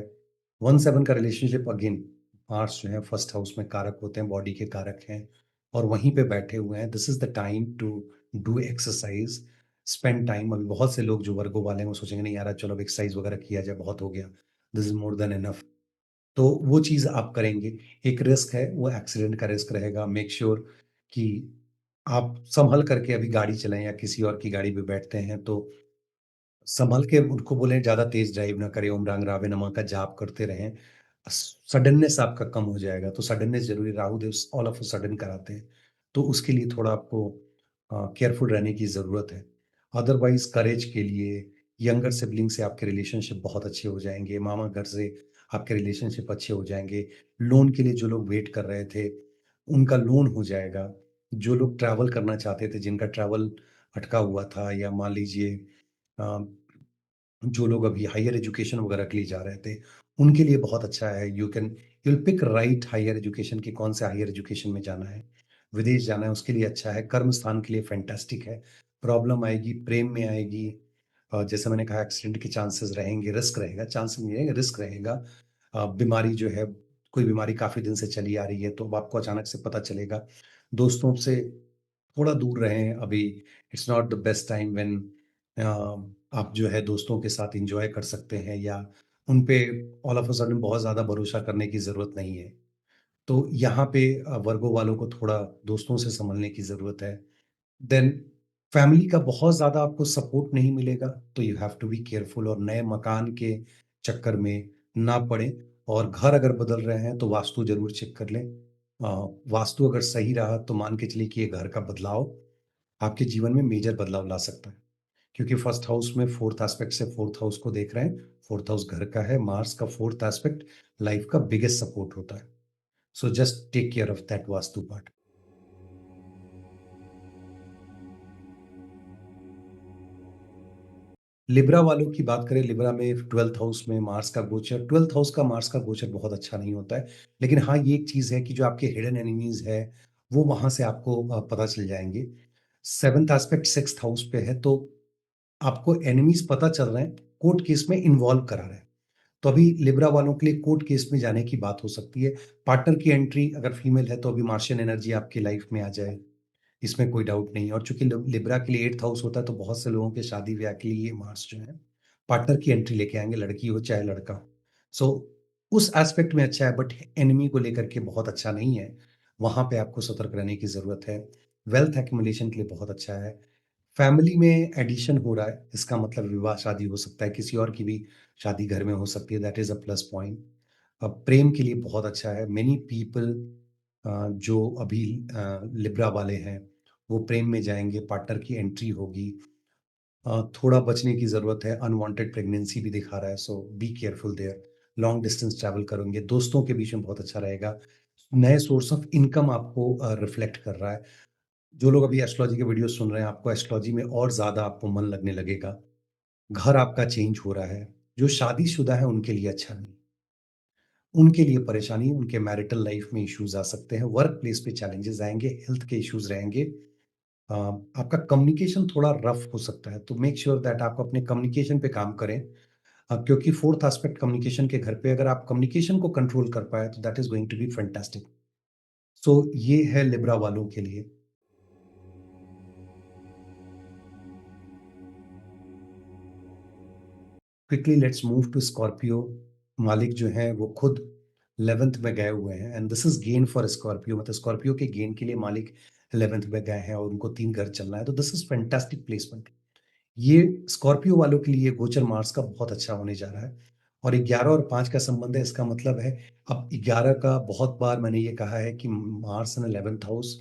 17 का रिलेशनशिप अगेन, मार्स जो है फर्स्ट हाउस में कारक होते हैं, बॉडी के कारक हैं और वहीं पे बैठे हुए हैं। This is the time to do exercise, spend time. अभी बहुत से लोग जो वर्गो वाले हैं वो सोचेंगे नहीं यार चलो अब एक्सरसाइज़ वगैरह किया जाए, बहुत हो गया। This is more than enough. तो वो चीज़ आप करेंगे। एक रिस्क है, वो एक्सीडेंट का रिस्क रहेगा। मेक श्योर कि आप सँभल करके अभी गाड़ी चलाएँ, या किसी और की गाड़ी पे बैठते हैं तो सँभल के उनको बोलें, ज़्यादा तेज़ ड्राइव ना करें, ओम रांग रावे नमः का जाप करते रहें। सडननेस आपका कम हो जाएगा, तो सडननेस ज़रूरी, Rahu they've all of a sudden कराते हैं। तो उसके लिए थोड़ा आपको केयरफुल रहने की ज़रूरत है। अदरवाइज़ करेज के लिए, यंगर सिबलिंग से आपके रिलेशनशिप बहुत अच्छे हो जाएँगे, मामा घर से आपके रिलेशनशिप अच्छे हो जाएँगे। लोन के लिए जो लोग वेट कर रहे थे, उनका लोन हो जाएगा। जो लोग ट्रैवल करना चाहते थे, जिनका ट्रैवल अटका हुआ था या मान लीजिए अ, जो लोग अभी हायर एजुकेशन वगैरह के लिए जा रहे थे, उनके लिए बहुत अच्छा है। You will pick right higher education कि कौन से हायर एजुकेशन में जाना है। विदेश जाना है उसके लिए अच्छा है, कर्म स्थान के लिए फैंटास्टिक है। प्रॉब्लम आएगी, प्रेम में आएगी, जैसे मैंने कहा एक्सीडेंट के चांसेस रहेंगे, रिस्क रहेगा, चांसेस नहीं रहेंगे, रिस्क रहेगा। बीमारी जो है, कोई बीमारी काफ़ी दिन से चली आ रही है, तो अब आपको अचानक से पता चलेगा। दोस्तों से थोड़ा दूर रहें अभी। It's not the best time when a, आप जो है दोस्तों के साथ एन्जॉय कर सकते हैं, या उन पे ऑल ऑफ अ सडन बहुत ज़्यादा भरोसा करने की ज़रूरत नहीं है। तो यहाँ पे वर्गो वालों को थोड़ा दोस्तों से सँभलने की ज़रूरत है। देन फैमिली का बहुत ज़्यादा आपको सपोर्ट नहीं मिलेगा, तो you have to be careful और नए मकान के चक्कर में ना पड़ें। और घर अगर बदल रहे हैं, तो वास्तु ज़रूर चेक कर लें। वास्तु अगर सही रहा, तो मान के चलिए कि ये घर का बदलाव आपके जीवन में मेजर बदलाव ला सकता है। क्योंकि फर्स्ट हाउस में फोर्थ एस्पेक्ट से फोर्थ हाउस को देख रहे हैं। फोर्थ हाउस घर का है, मार्स का फोर्थ एस्पेक्ट लाइफ का बिगेस्ट सपोर्ट होता है। So just take care of that Vastu part. Libra वालों की बात करें, लिब्रा में 12th हाउस में मार्स का गोचर, 12th हाउस का मार्स का गोचर बहुत अच्छा नहीं होता है। लेकिन हाँ, ये एक चीज़ है कि जो आपके हिडन एनिमीज़ है, वो वहाँ से आपको पता चल जाएँगे। 7th एस्पेक्ट 6th हाउस पे है, तो आपको एनिमीज़ पता चल रहे हैं, कोर्ट केस में इन्वॉल्व करा रहे हैं। तो अभी लिब्रा वालों के लिए कोर्ट केस में जाने की बात हो सकती है। पार्टनर की एंट्री अगर फीमेल है, तो अभी मार्शियन एनर्जी आपकी लाइफ में आ जाए, इसमें कोई डाउट नहीं है। और चूँकि लिब्रा के लिए 8th हाउस होता है, तो बहुत से लोगों के शादी-ब्याह के लिए ये मार्स जो है, पार्टनर की एंट्री लेके आएँगे, लड़की हो चाहे लड़का हो। सो उस एस्पेक्ट में अच्छा है, बट एनिमी को लेकर के बहुत अच्छा नहीं है। वहाँ पे आपको सतर्क रहने की ज़रूरत है। वेल्थ एक्युमुलेशन के लिए बहुत अच्छा है। फैमिली में एडिशन हो रहा है, इसका मतलब विवाह शादी हो सकता है, किसी और की भी शादी घर में हो सकती है, that is a plus point. प्रेम के लिए बहुत अच्छा है। मेनी पीपल जो अभी लिब्रा वाले हैं, वो प्रेम में जाएँगे, पार्टनर की एंट्री होगी। थोड़ा बचने की ज़रूरत है, अनवांटेड प्रेगनेंसी भी दिखा रहा है, so be careful there. Long distance travel करेंगे, दोस्तों के बीच में बहुत अच्छा रहेगा। नए सोर्स ऑफ इनकम आपको रिफ्लेक्ट कर रहा है। जो लोग अभी एस्ट्रोलॉजी के वीडियो सुन रहे हैं, आपको एस्ट्रोलॉजी में और ज़्यादा आपको मन लगने लगेगा। घर आपका चेंज हो रहा है। जो शादीशुदा है, उनके लिए अच्छा नहीं। उनके लिए परेशानी, उनके मैरिटल लाइफ में इश्यूज़ आ सकते हैं, वर्क प्लेस पे चैलेंजेज़ आएँगे, हेल्थ के इश्यूज़ रहेंगे। आपका कम्युनिकेशन थोड़ा रफ़ हो सकता है, तो मेक श्योर दैट आप अपने कम्युनिकेशन पे काम करें। क्योंकि फोर्थ एस्पेक्ट कम्युनिकेशन के घर पे अगर आप कम्युनिकेशन को कंट्रोल कर पाएँ, तो that is going to be fantastic. So ये है लिब्रा वालों के लिए। Quickly let's move to Scorpio. मालिक जो हैं वो खुद 11th में गए हुए हैं, and this is gain for Scorpio. मतलब स्कॉर्पियो के गेन के लिए मालिक 11th में गए हैं, और उनको 3 घर चलना है, तो दिस इज फैंटास्टिक प्लेसमेंट। ये स्कॉर्पियो वालों के लिए गोचर मार्स का बहुत अच्छा होने जा रहा है। और 11 और 5 का संबंध है, इसका मतलब है, अब 11 का बहुत बार मैंने ये कहा है कि मार्स इन 11th हाउस,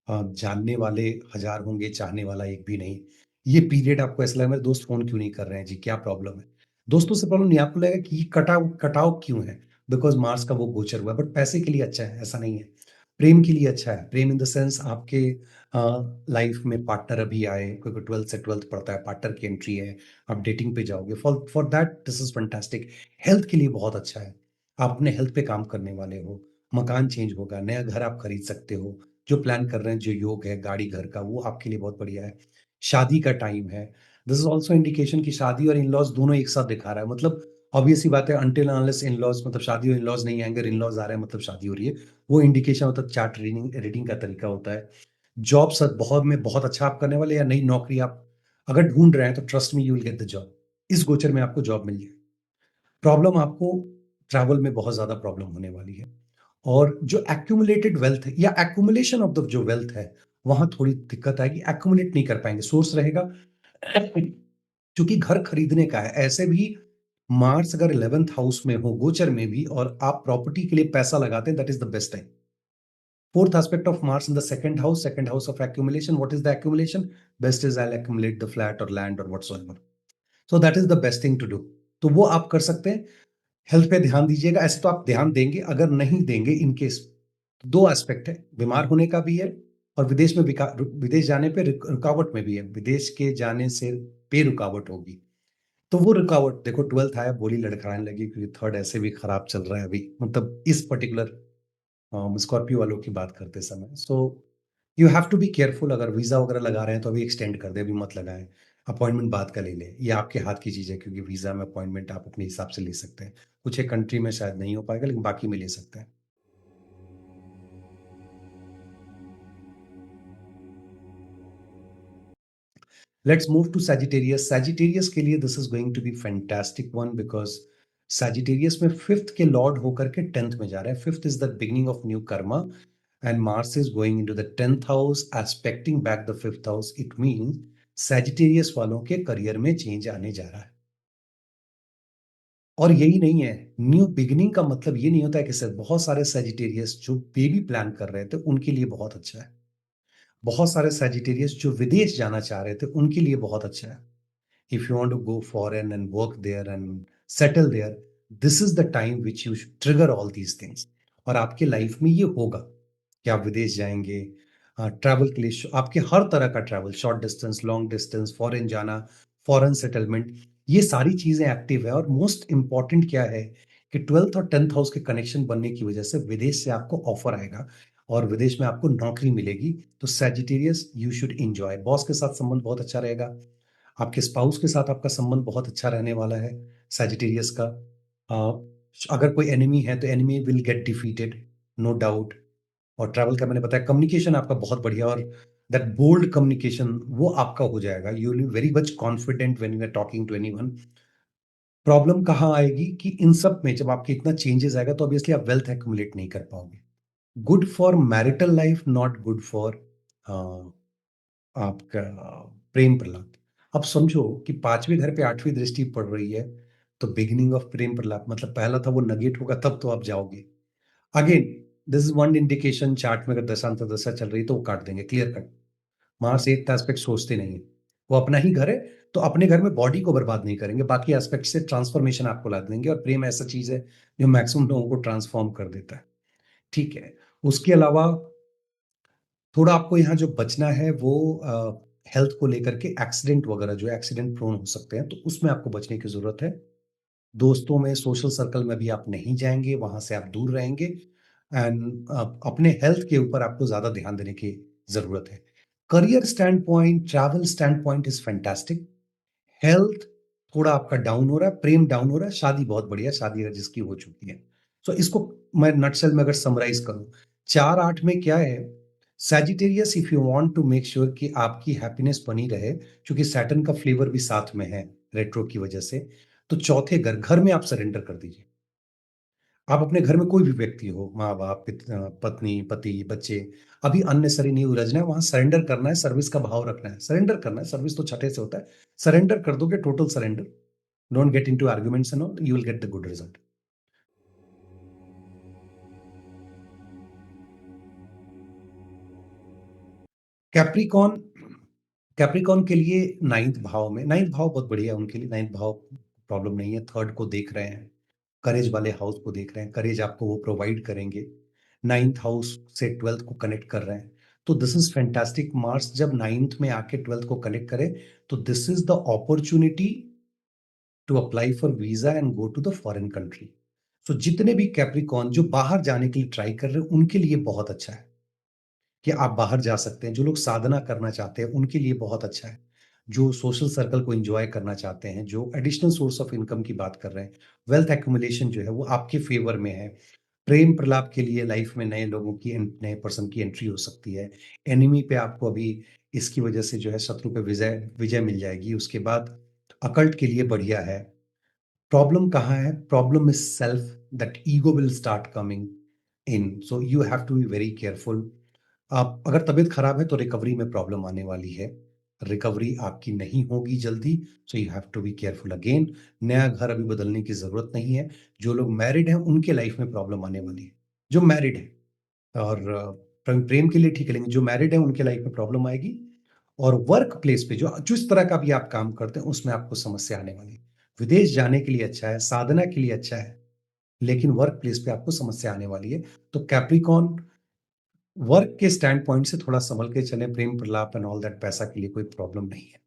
जानने वाले हज़ार होंगे, चाहने वाला एक भी नहीं। ये पीरियड आपको ऐसा लगेगा मेरे दोस्त फ़ोन क्यों नहीं कर रहे हैं जी, क्या प्रॉब्लम है? दोस्तों से प्रॉब्लम नहीं, आपको लगेगा कि ये कटाव कटाव क्यों है? बिकॉज़ मार्स का वो गोचर हुआ है, बट पैसे के लिए अच्छा है, ऐसा नहीं है। प्रेम के लिए अच्छा है, प्रेम इन द सेंस आपके लाइफ़ में पार्टनर अभी आए, कोई 12th से 12th पढ़ता है, पार्टनर की एंट्री है, आप डेटिंग पे जाओगे, for that this is fantastic. Health के लिए बहुत अच्छा है, आप अपने हेल्थ पे काम करने वाले हो, मकान चेंज होगा, नया घर आप खरीद सकते हो। जो प्लान कर रहे हैं, जो योग है, गाड़ी, घर का, वो आपके लिए बहुत बढ़िया है। शादी का टाइम है। दिस इज़ ऑल्सो इंडिकेशन कि शादी और इन-लॉज़ दोनों एक साथ दिखा रहा है। मतलब ऑब्वियस सी बात है, अनटिल अनलेस इन-लॉज़, मतलब शादी और इन-लॉज़ नहीं आएँगे और इन-लॉज़ आ रहे हैं मतलब शादी हो रही है। वो इंडिकेशन होता है, चार्ट रीडिंग रीडिंग का तरीका होता है। जॉब सर बहुत अच्छा आप करने वाले, या नई नौकरी आप अगर ढूँढ रहे हैं, तो trust me you will get the job. इस गोचर में आपको जॉब मिल जाएगी। प्रॉब्लम आपको ट्रैवल में बहुत ज़्यादा प्रॉब्लम होने वाली है। और जो एक्यूमुलेटेड वेल्थ है, या एक्यूमुलेशन ऑफ द जो वेल्थ है, वहाँ थोड़ी दिक्कत आएगी, एक्यूमुलेट नहीं कर पाएँगे, सोर्स रहेगा। चूँकि घर खरीदने का है, ऐसे भी मार्स अगर 11th हाउस में हो, गोचर में भी, और आप प्रॉपर्टी के लिए पैसा लगाते हैं, that is the best time. Fourth aspect of Mars in the second house of accumulation. What is the accumulation? Best is I'll accumulate the flat or land or whatsoever. So that is the best thing to do. तो वो आप कर सकते हैं। हेल्थ पे ध्यान दीजिएगा। ऐसे तो आप ध्यान देंगे, अगर नहीं देंगे इन केस, 2 एस्पेक्ट है, बीमार होने का भी है और विदेश जाने पे रुकावट में भी है। विदेश के जाने से रुकावट होगी। तो वो रुकावट देखो 12th आया, बोली लड़खड़ाने लगी क्योंकि 3rd ऐसे भी खराब चल रहा है अभी, मतलब इस पर्टिकुलर स्कॉर्पियो वालों की बात करते समय। So you have to be careful, अगर वीज़ा वगैरह लगा रहे हैं तो अभी एक्सटेंड कर दें, अभी मत लगाएँ। अपॉइंटमेंट बाद का ले लें। ये आपके हाथ की चीज़ है क्योंकि वीज़ा में अपॉइंटमेंट आप अपने हिसाब से ले सकते हैं। कुछ एक कंट्री में शायद नहीं हो पाएगा, लेकिन बाकी में ले सकते हैं। Let's move to Sagittarius. Sagittarius के लिए this is going to be fantastic one, because Sagittarius में फिफ्थ के लॉर्ड होकर के 10th में जा रहे हैं। Fifth is the beginning of new karma and Mars is going into the 10th house aspecting back the fifth house. It mean Sagittarius वालों के करियर में चेंज आने जा रहा है। और यही नहीं है, न्यू बिगिनिंग का मतलब ये नहीं होता है कि सिर्फ बहुत सारे सैजिटेरियस जो बेबी प्लान कर रहे थे उनके लिए बहुत अच्छा है। बहुत सारे सैजिटेरियस जो विदेश जाना चाह रहे थे उनके लिए बहुत अच्छा है। If you want to go foreign and work there and settle there, this is the time which you should trigger all these things. और आपके लाइफ में ये होगा कि आप विदेश जाएंगे, ट्रैवल के लिए आपके हर तरह का travel, short distance, long distance, foreign जाना, फॉरेन सेटलमेंट, ये सारी चीजें एक्टिव है। और मोस्ट इंपॉर्टेंट क्या है कि 12th और 10th हाउस के कनेक्शन बनने की वजह से विदेश से आपको ऑफर आएगा और विदेश में आपको नौकरी मिलेगी। तो Sagittarius you should enjoy. Boss के साथ संबंध बहुत अच्छा रहेगा। आपके स्पाउस के साथ आपका संबंध बहुत अच्छा रहने वाला है सैजिटेरियस का। अगर कोई एनिमी है तो enemy will get defeated, no doubt. और ट्रैवल का मैंने बताया, कम्युनिकेशन आपका बहुत बढ़िया, और दैट बोल्ड कम्युनिकेशन वो आपका हो जाएगा। You will be very much confident when you are talking to anyone. Problem कहाँ आएगी कि इन सब में जब आपके इतना चेंजेस आएगा तो ऑब्वियसली आप वेल्थ एक्युमुलेट नहीं कर पाओगे। Good for marital life, not good for आपका प्रेम प्रलाप। अब समझो कि 5वें घर पे 8वीं दृष्टि पड़ रही है, तो बिगिनिंग ऑफ प्रेम प्रलाप मतलब पहला था वो नेगेट होगा तब तो आप जाओगे। Again this is one indication, chart में अगर दशा चल रही है तो वो काट देंगे, clear cut. Mars 8th aspect सोचते नहीं है, वो अपना ही घर है, तो अपने घर में बॉडी को बर्बाद नहीं करेंगे, बाकी एस्पेक्ट से ट्रांसफॉर्मेशन आपको ला देंगे। और प्रेम ऐसा चीज है जो मैक्सिमम लोगों को ट्रांसफॉर्म कर देता है। ठीक है। उसके अलावा थोड़ा आपको यहाँ जो बचना है वो हेल्थ को लेकर के, एक्सीडेंट वगैरह जो एक्सीडेंट प्रोन हो सकते हैं, तो उसमें आपको बचने की जरूरत है। दोस्तों में, सोशल सर्कल में भी आप नहीं जाएंगे, वहां से आप दूर रहेंगे। एंड अपने हेल्थ के ऊपर आपको ज्यादा ध्यान देने की जरूरत है। Career stand point, travel stand point is fantastic. Health थोड़ा आपका डाउन हो रहा है, प्रेम डाउन हो रहा है, शादी बहुत बढ़िया, शादी अगर जिसकी हो चुकी है। सो इसको मैं नटसेल में अगर समराइज करूं, 4-8 में क्या है, Sagittarius if you want to make sure कि आपकी हैप्पीनेस बनी रहे, क्योंकि सैटर्न का फ्लेवर भी साथ में है रेट्रो की वजह से, तो चौथे घर घर में आप सरेंडर कर दीजिए। आप अपने घर में कोई भी व्यक्ति हो, माँ बाप, पत्नी, पति, बच्चे, अभी अननेसेसरी नहीं उलझना है, वहां सरेंडर करना है, सर्विस का भाव रखना है, सरेंडर करना है। सर्विस तो छठे से होता है, सरेंडर कर दोगे, total surrender. Don't get into arguments and all, you will get the good result. Capricorn, Capricorn के लिए 9th भाव में, 9th भाव बहुत बढ़िया है उनके लिए, 9th भाव प्रॉब्लम नहीं है। 3rd को देख रहे हैं, करेज वाले हाउस को देख रहे हैं, करेज आपको वो प्रोवाइड करेंगे। 9th हाउस से 12th को कनेक्ट कर रहे हैं, तो दिस इज फैंटास्टिक। मार्स जब 9th में आके 12th को कनेक्ट करे तो this is the opportunity to apply for visa and go to the foreign country. So जितने भी कैप्रिकॉन जो बाहर जाने के लिए ट्राई कर रहे हैं उनके लिए बहुत अच्छा है कि आप बाहर जा सकते हैं। जो लोग साधना करना चाहते हैं उनके लिए बहुत अच्छा है। जो सोशल सर्कल को एंजॉय करना चाहते हैं, जो एडिशनल सोर्स ऑफ इनकम की बात कर रहे हैं, वेल्थ एक्युमुलेशन जो है वो आपके फेवर में है। प्रेम प्रलाप के लिए लाइफ में नए लोगों की, नए पर्सन की एंट्री हो सकती है। एनिमी पे आपको अभी इसकी वजह से जो है शत्रु पे विजय विजय मिल जाएगी। उसके बाद अकल्ट के लिए बढ़िया है। प्रॉब्लम कहाँ है? Problem is self, that ego will start coming in, so you have to be very careful. आप अगर तबीयत खराब है तो रिकवरी में प्रॉब्लम आने वाली है, रिकवरी आपकी नहीं होगी जल्दी। So you have to be careful again. नया घर अभी बदलने की जरूरत नहीं है। जो लोग मैरिड हैं उनके लाइफ में प्रॉब्लम आने वाली है, जो मैरिड है। और प्रेम के लिए ठीक है, लेकिन जो मैरिड है उनके लाइफ में प्रॉब्लम आएगी। और वर्क प्लेस पे जो जिस तरह का भी आप काम करते हैं उसमें आपको समस्या आने वाली है। विदेश जाने के लिए अच्छा है, साधना के लिए अच्छा है, लेकिन वर्क प्लेस पे आपको समस्या आने वाली है। तो कैप्रिकॉन वर्क के स्टैंड पॉइंट से थोड़ा संभल के चलें, प्रेम प्रलाप एंड ऑल दैट पैसा के लिए कोई प्रॉब्लम नहीं है।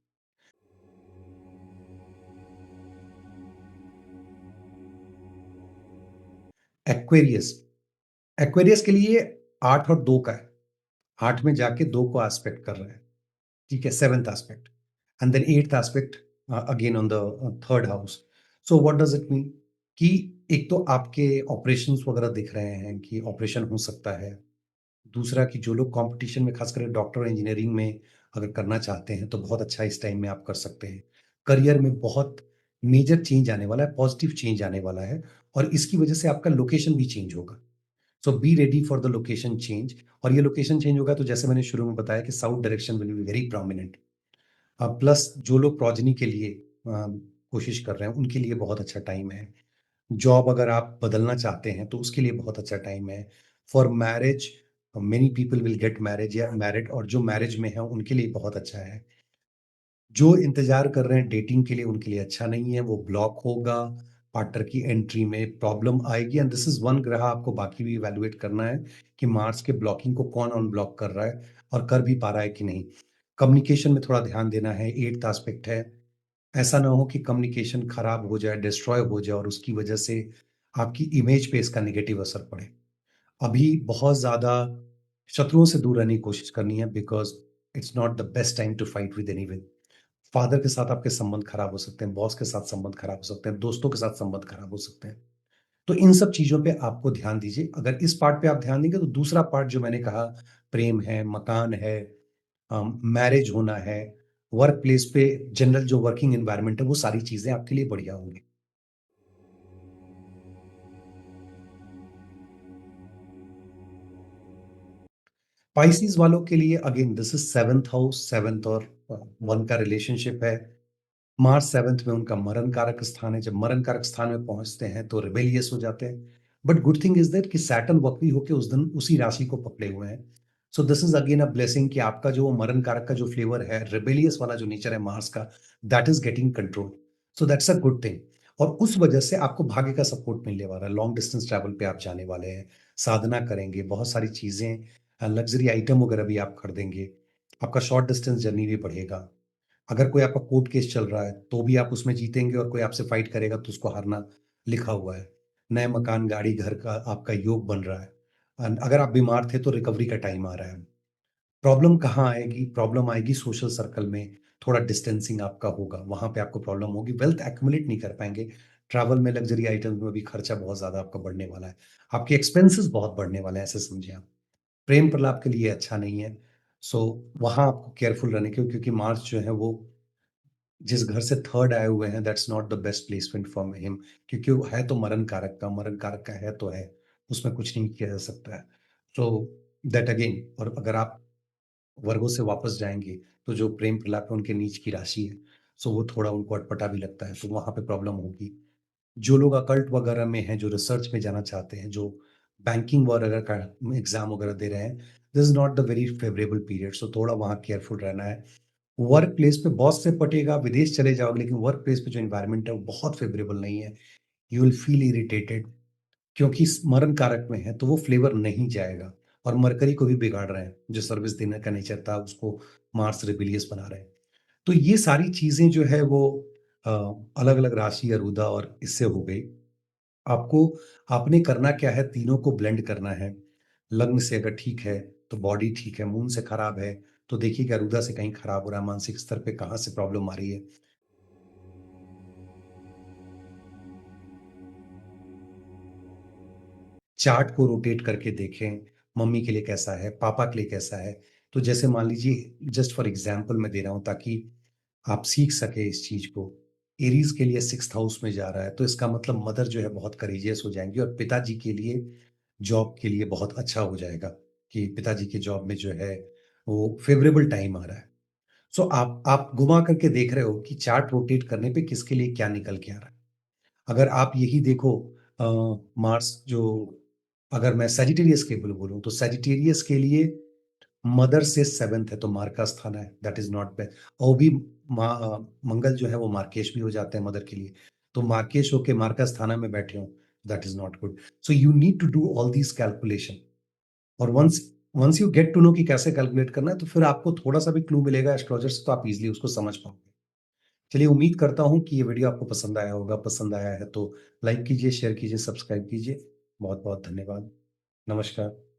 एक्वेरियस, एक्वेरियस के लिए 8 और 2 का है। 8 में जाके 2 को एस्पेक्ट कर रहा है, ठीक है? 7th aspect and then 8th aspect again on the 3rd house. So what does it mean? कि एक तो आपके ऑपरेशंस वगैरह दिख रहे हैं कि ऑपरेशन हो सकता है। दूसरा कि जो लोग कॉम्पिटिशन में खास करके डॉक्टर और इंजीनियरिंग में अगर करना चाहते हैं, तो बहुत अच्छा इस टाइम में आप कर सकते हैं। करियर में बहुत मेजर चेंज आने वाला है, पॉजिटिव चेंज आने वाला है और इसकी वजह से आपका लोकेशन भी चेंज होगा। So be ready for the location change और ये लोकेशन चेंज होगा तो जैसे मैंने शुरू में बताया कि south direction will be very prominent. Plus जो लोग प्रोजेनी के लिए कोशिश कर रहे हैं, उनके लिए बहुत अच्छा टाइम है। जॉब अगर आप बदलना चाहते हैं, तो उसके लिए बहुत अच्छा टाइम है। For marriage, many people will get marriage या मैरिड और जो मैरिज में हैं, उनके लिए बहुत अच्छा है। जो इंतज़ार कर रहे हैं डेटिंग के लिए, उनके लिए अच्छा नहीं है, वो ब्लॉक होगा, पार्टनर की एंट्री में प्रॉब्लम आएगी एंड दिस इज़ वन ग्रह आपको बाकी भी इवैल्यूएट करना है कि मार्स के ब्लॉकिंग को कौन अनब्लॉक कर रहा है और कर भी पा रहा है कि नहीं। कम्युनिकेशन में थोड़ा ध्यान देना है, 8th एस्पेक्ट है। ऐसा ना हो कि कम्युनिकेशन खराब हो जाए, डिस्ट्रॉय हो जाए और उसकी वजह से आपकी इमेज पे इसका नेगेटिव असर पड़े। अभी बहुत ज़्यादा शत्रुओं से दूर रहने की कोशिश करनी है because it's not the best time to fight with anyone. Father के साथ आपके संबंध खराब हो सकते हैं, बॉस के साथ संबंध खराब हो सकते हैं, दोस्तों के साथ संबंध खराब हो सकते हैं। तो इन सब चीज़ों पे आपको ध्यान दीजिए। अगर इस पार्ट पे आप ध्यान देंगे तो दूसरा पार्ट जो मैंने कहा प्रेम है, मकान है, मैरिज होना है, वर्क प्लेस पे जनरल जो वर्किंग एनवायरनमेंट है, वो सारी चीज़ें आपके लिए बढ़िया होंगी। पाइसेस वालों के लिए again this is 7th house, 7th और 1 का रिलेशनशिप है। मार्स 7th में उनका मरण कारक स्थान है। जब मरण कारक स्थान में पहुंचते हैं तो रिबेलियस हो जाते हैं। But good thing is that कि सैटर्न वक्री होके उस दिन उसी राशि को पकड़े हुए हैं। So this is again a blessing कि आपका जो मरण कारक का जो फ्लेवर है, रिबेलियस वाला जो नेचर है मार्स का, that is getting control. So that's a good thing. और उस वजह से आपको भाग्य का सपोर्ट मिलने वाला है। लॉन्ग डिस्टेंस ट्रैवल पे आप जाने वाले हैं, साधना करेंगे, बहुत सारी चीजें, लग्जरी आइटम वगैरह भी आप खरीदेंगे। आपका शॉर्ट डिस्टेंस जर्नी भी बढ़ेगा। अगर कोई आपका कोर्ट केस चल रहा है, तो भी आप उसमें जीतेंगे और कोई आपसे फाइट करेगा तो उसको हारना लिखा हुआ है। नए मकान, गाड़ी, घर का आपका योग बन रहा है। अगर आप बीमार थे तो रिकवरी का टाइम आ रहा है। प्रॉब्लम कहाँ आएगी? प्रॉब्लम आएगी सोशल सर्कल में, थोड़ा डिस्टेंसिंग आपका होगा, वहाँ पे आपको प्रॉब्लम होगी। वेल्थ एक्युमुलेट नहीं कर पाएँगे। ट्रैवल में, लग्ज़री आइटम्स में भी खर्चा बहुत ज़्यादा आपका बढ़ने वाला है। आपके एक्सपेंसेस बहुत बढ़ने वाले हैं, ऐसे समझिए आप। प्रेम प्रलाप के लिए अच्छा नहीं है। सो वहाँ आपको केयरफुल रहने क्योंकि मार्स जो है वो जिस घर से 3rd आए हुए हैं, that's not the best placement for him क्योंकि वो है तो मरण कारक का है तो है, उसमें कुछ नहीं किया जा सकता है। सो दैट अगेन और अगर आप वर्गों से वापस जाएँगे, तो जो प्रेम प्रलाप है उनके नीच की राशि है, सो वो थोड़ा उनको अटपटा भी लगता है, तो वहाँ पे प्रॉब्लम होगी। जो लोग अकल्ट वगैरह में हैं, जो रिसर्च में जाना चाहते हैं, जो बैंकिंग वगैरह का एग्ज़ाम वगैरह दे रहे हैं, this is not the very favourable period, so थोड़ा वहाँ केयरफुल रहना है। वर्क प्लेस पे बॉस से पटेगा, विदेश चले जाओगे, लेकिन वर्क प्लेस पे जो एनवायरनमेंट है, वो बहुत फेवरेबल नहीं है। यू विल फील इरिटेटेड क्योंकि मरण कारक में है, तो वो फ्लेवर नहीं जाएगा और मरकरी को भी बिगाड़ रहे हैं। जो सर्विस देने का नेचर था, उसको मार्स रिबिलियस बना रहे हैं। तो ये सारी चीज़ें जो है वो अ, अलग-अलग राशि, अरुदा और इससे हो गई। आपको आपने करना क्या है, तीनों को ब्लेंड करना है। लग्न से अगर ठीक है, तो बॉडी ठीक है, मून से खराब है, तो देखिए कि अरुदा से कहीं खराब हो रहा है, मानसिक स्तर पे कहाँ से प्रॉब्लम आ रही है। चार्ट को रोटेट करके देखें, मम्मी के लिए कैसा है, पापा के लिए कैसा है। तो जैसे मान लीजिए जस्ट फॉर एग्ज़ाम्पल मैं दे रहा हूँ ताकि आप सीख सकें इस चीज़ को। एरीज़ के लिए 6th हाउस में जा रहा है, तो इसका मतलब मदर जो है बहुत करेजियस हो जाएँगी और पिताजी के लिए जॉब के लिए बहुत अच्छा हो जाएगा कि पिताजी के जॉब में जो है वो फ़ेवरेबल टाइम आ रहा है। सो आप घुमा करके देख रहे हो कि चार्ट रोटेट करने पे किसके लिए क्या निकल के आ रहा है। अगर आप यही देखो अ, मार्स जो अगर मैं सजिटेरियस के बोलूँ तो सजिटेरियस के लिए मदर से 7th है तो मार का स्थान है, दैट इज़ नॉट बैड और वो भी मंगल जो है वो मार्केश भी हो जाते हैं मदर के लिए। तो मार्केश होके मार्का स्थाना में बैठे हो, that is not good. So you need to do all these calculation और once once you get to know कि कैसे कैलकुलेट करना है, तो फिर आपको थोड़ा-सा भी क्लू मिलेगा एस्ट्रोलॉजर से तो आप ईज़िली उसको समझ पाओगे। चलिए उम्मीद करता हूँ कि ये वीडियो आपको पसंद आया होगा। पसंद आया है तो लाइक कीजिए, शेयर कीजिए, सब्सक्राइब कीजिए। बहुत-बहुत धन्यवाद। नमस्कार।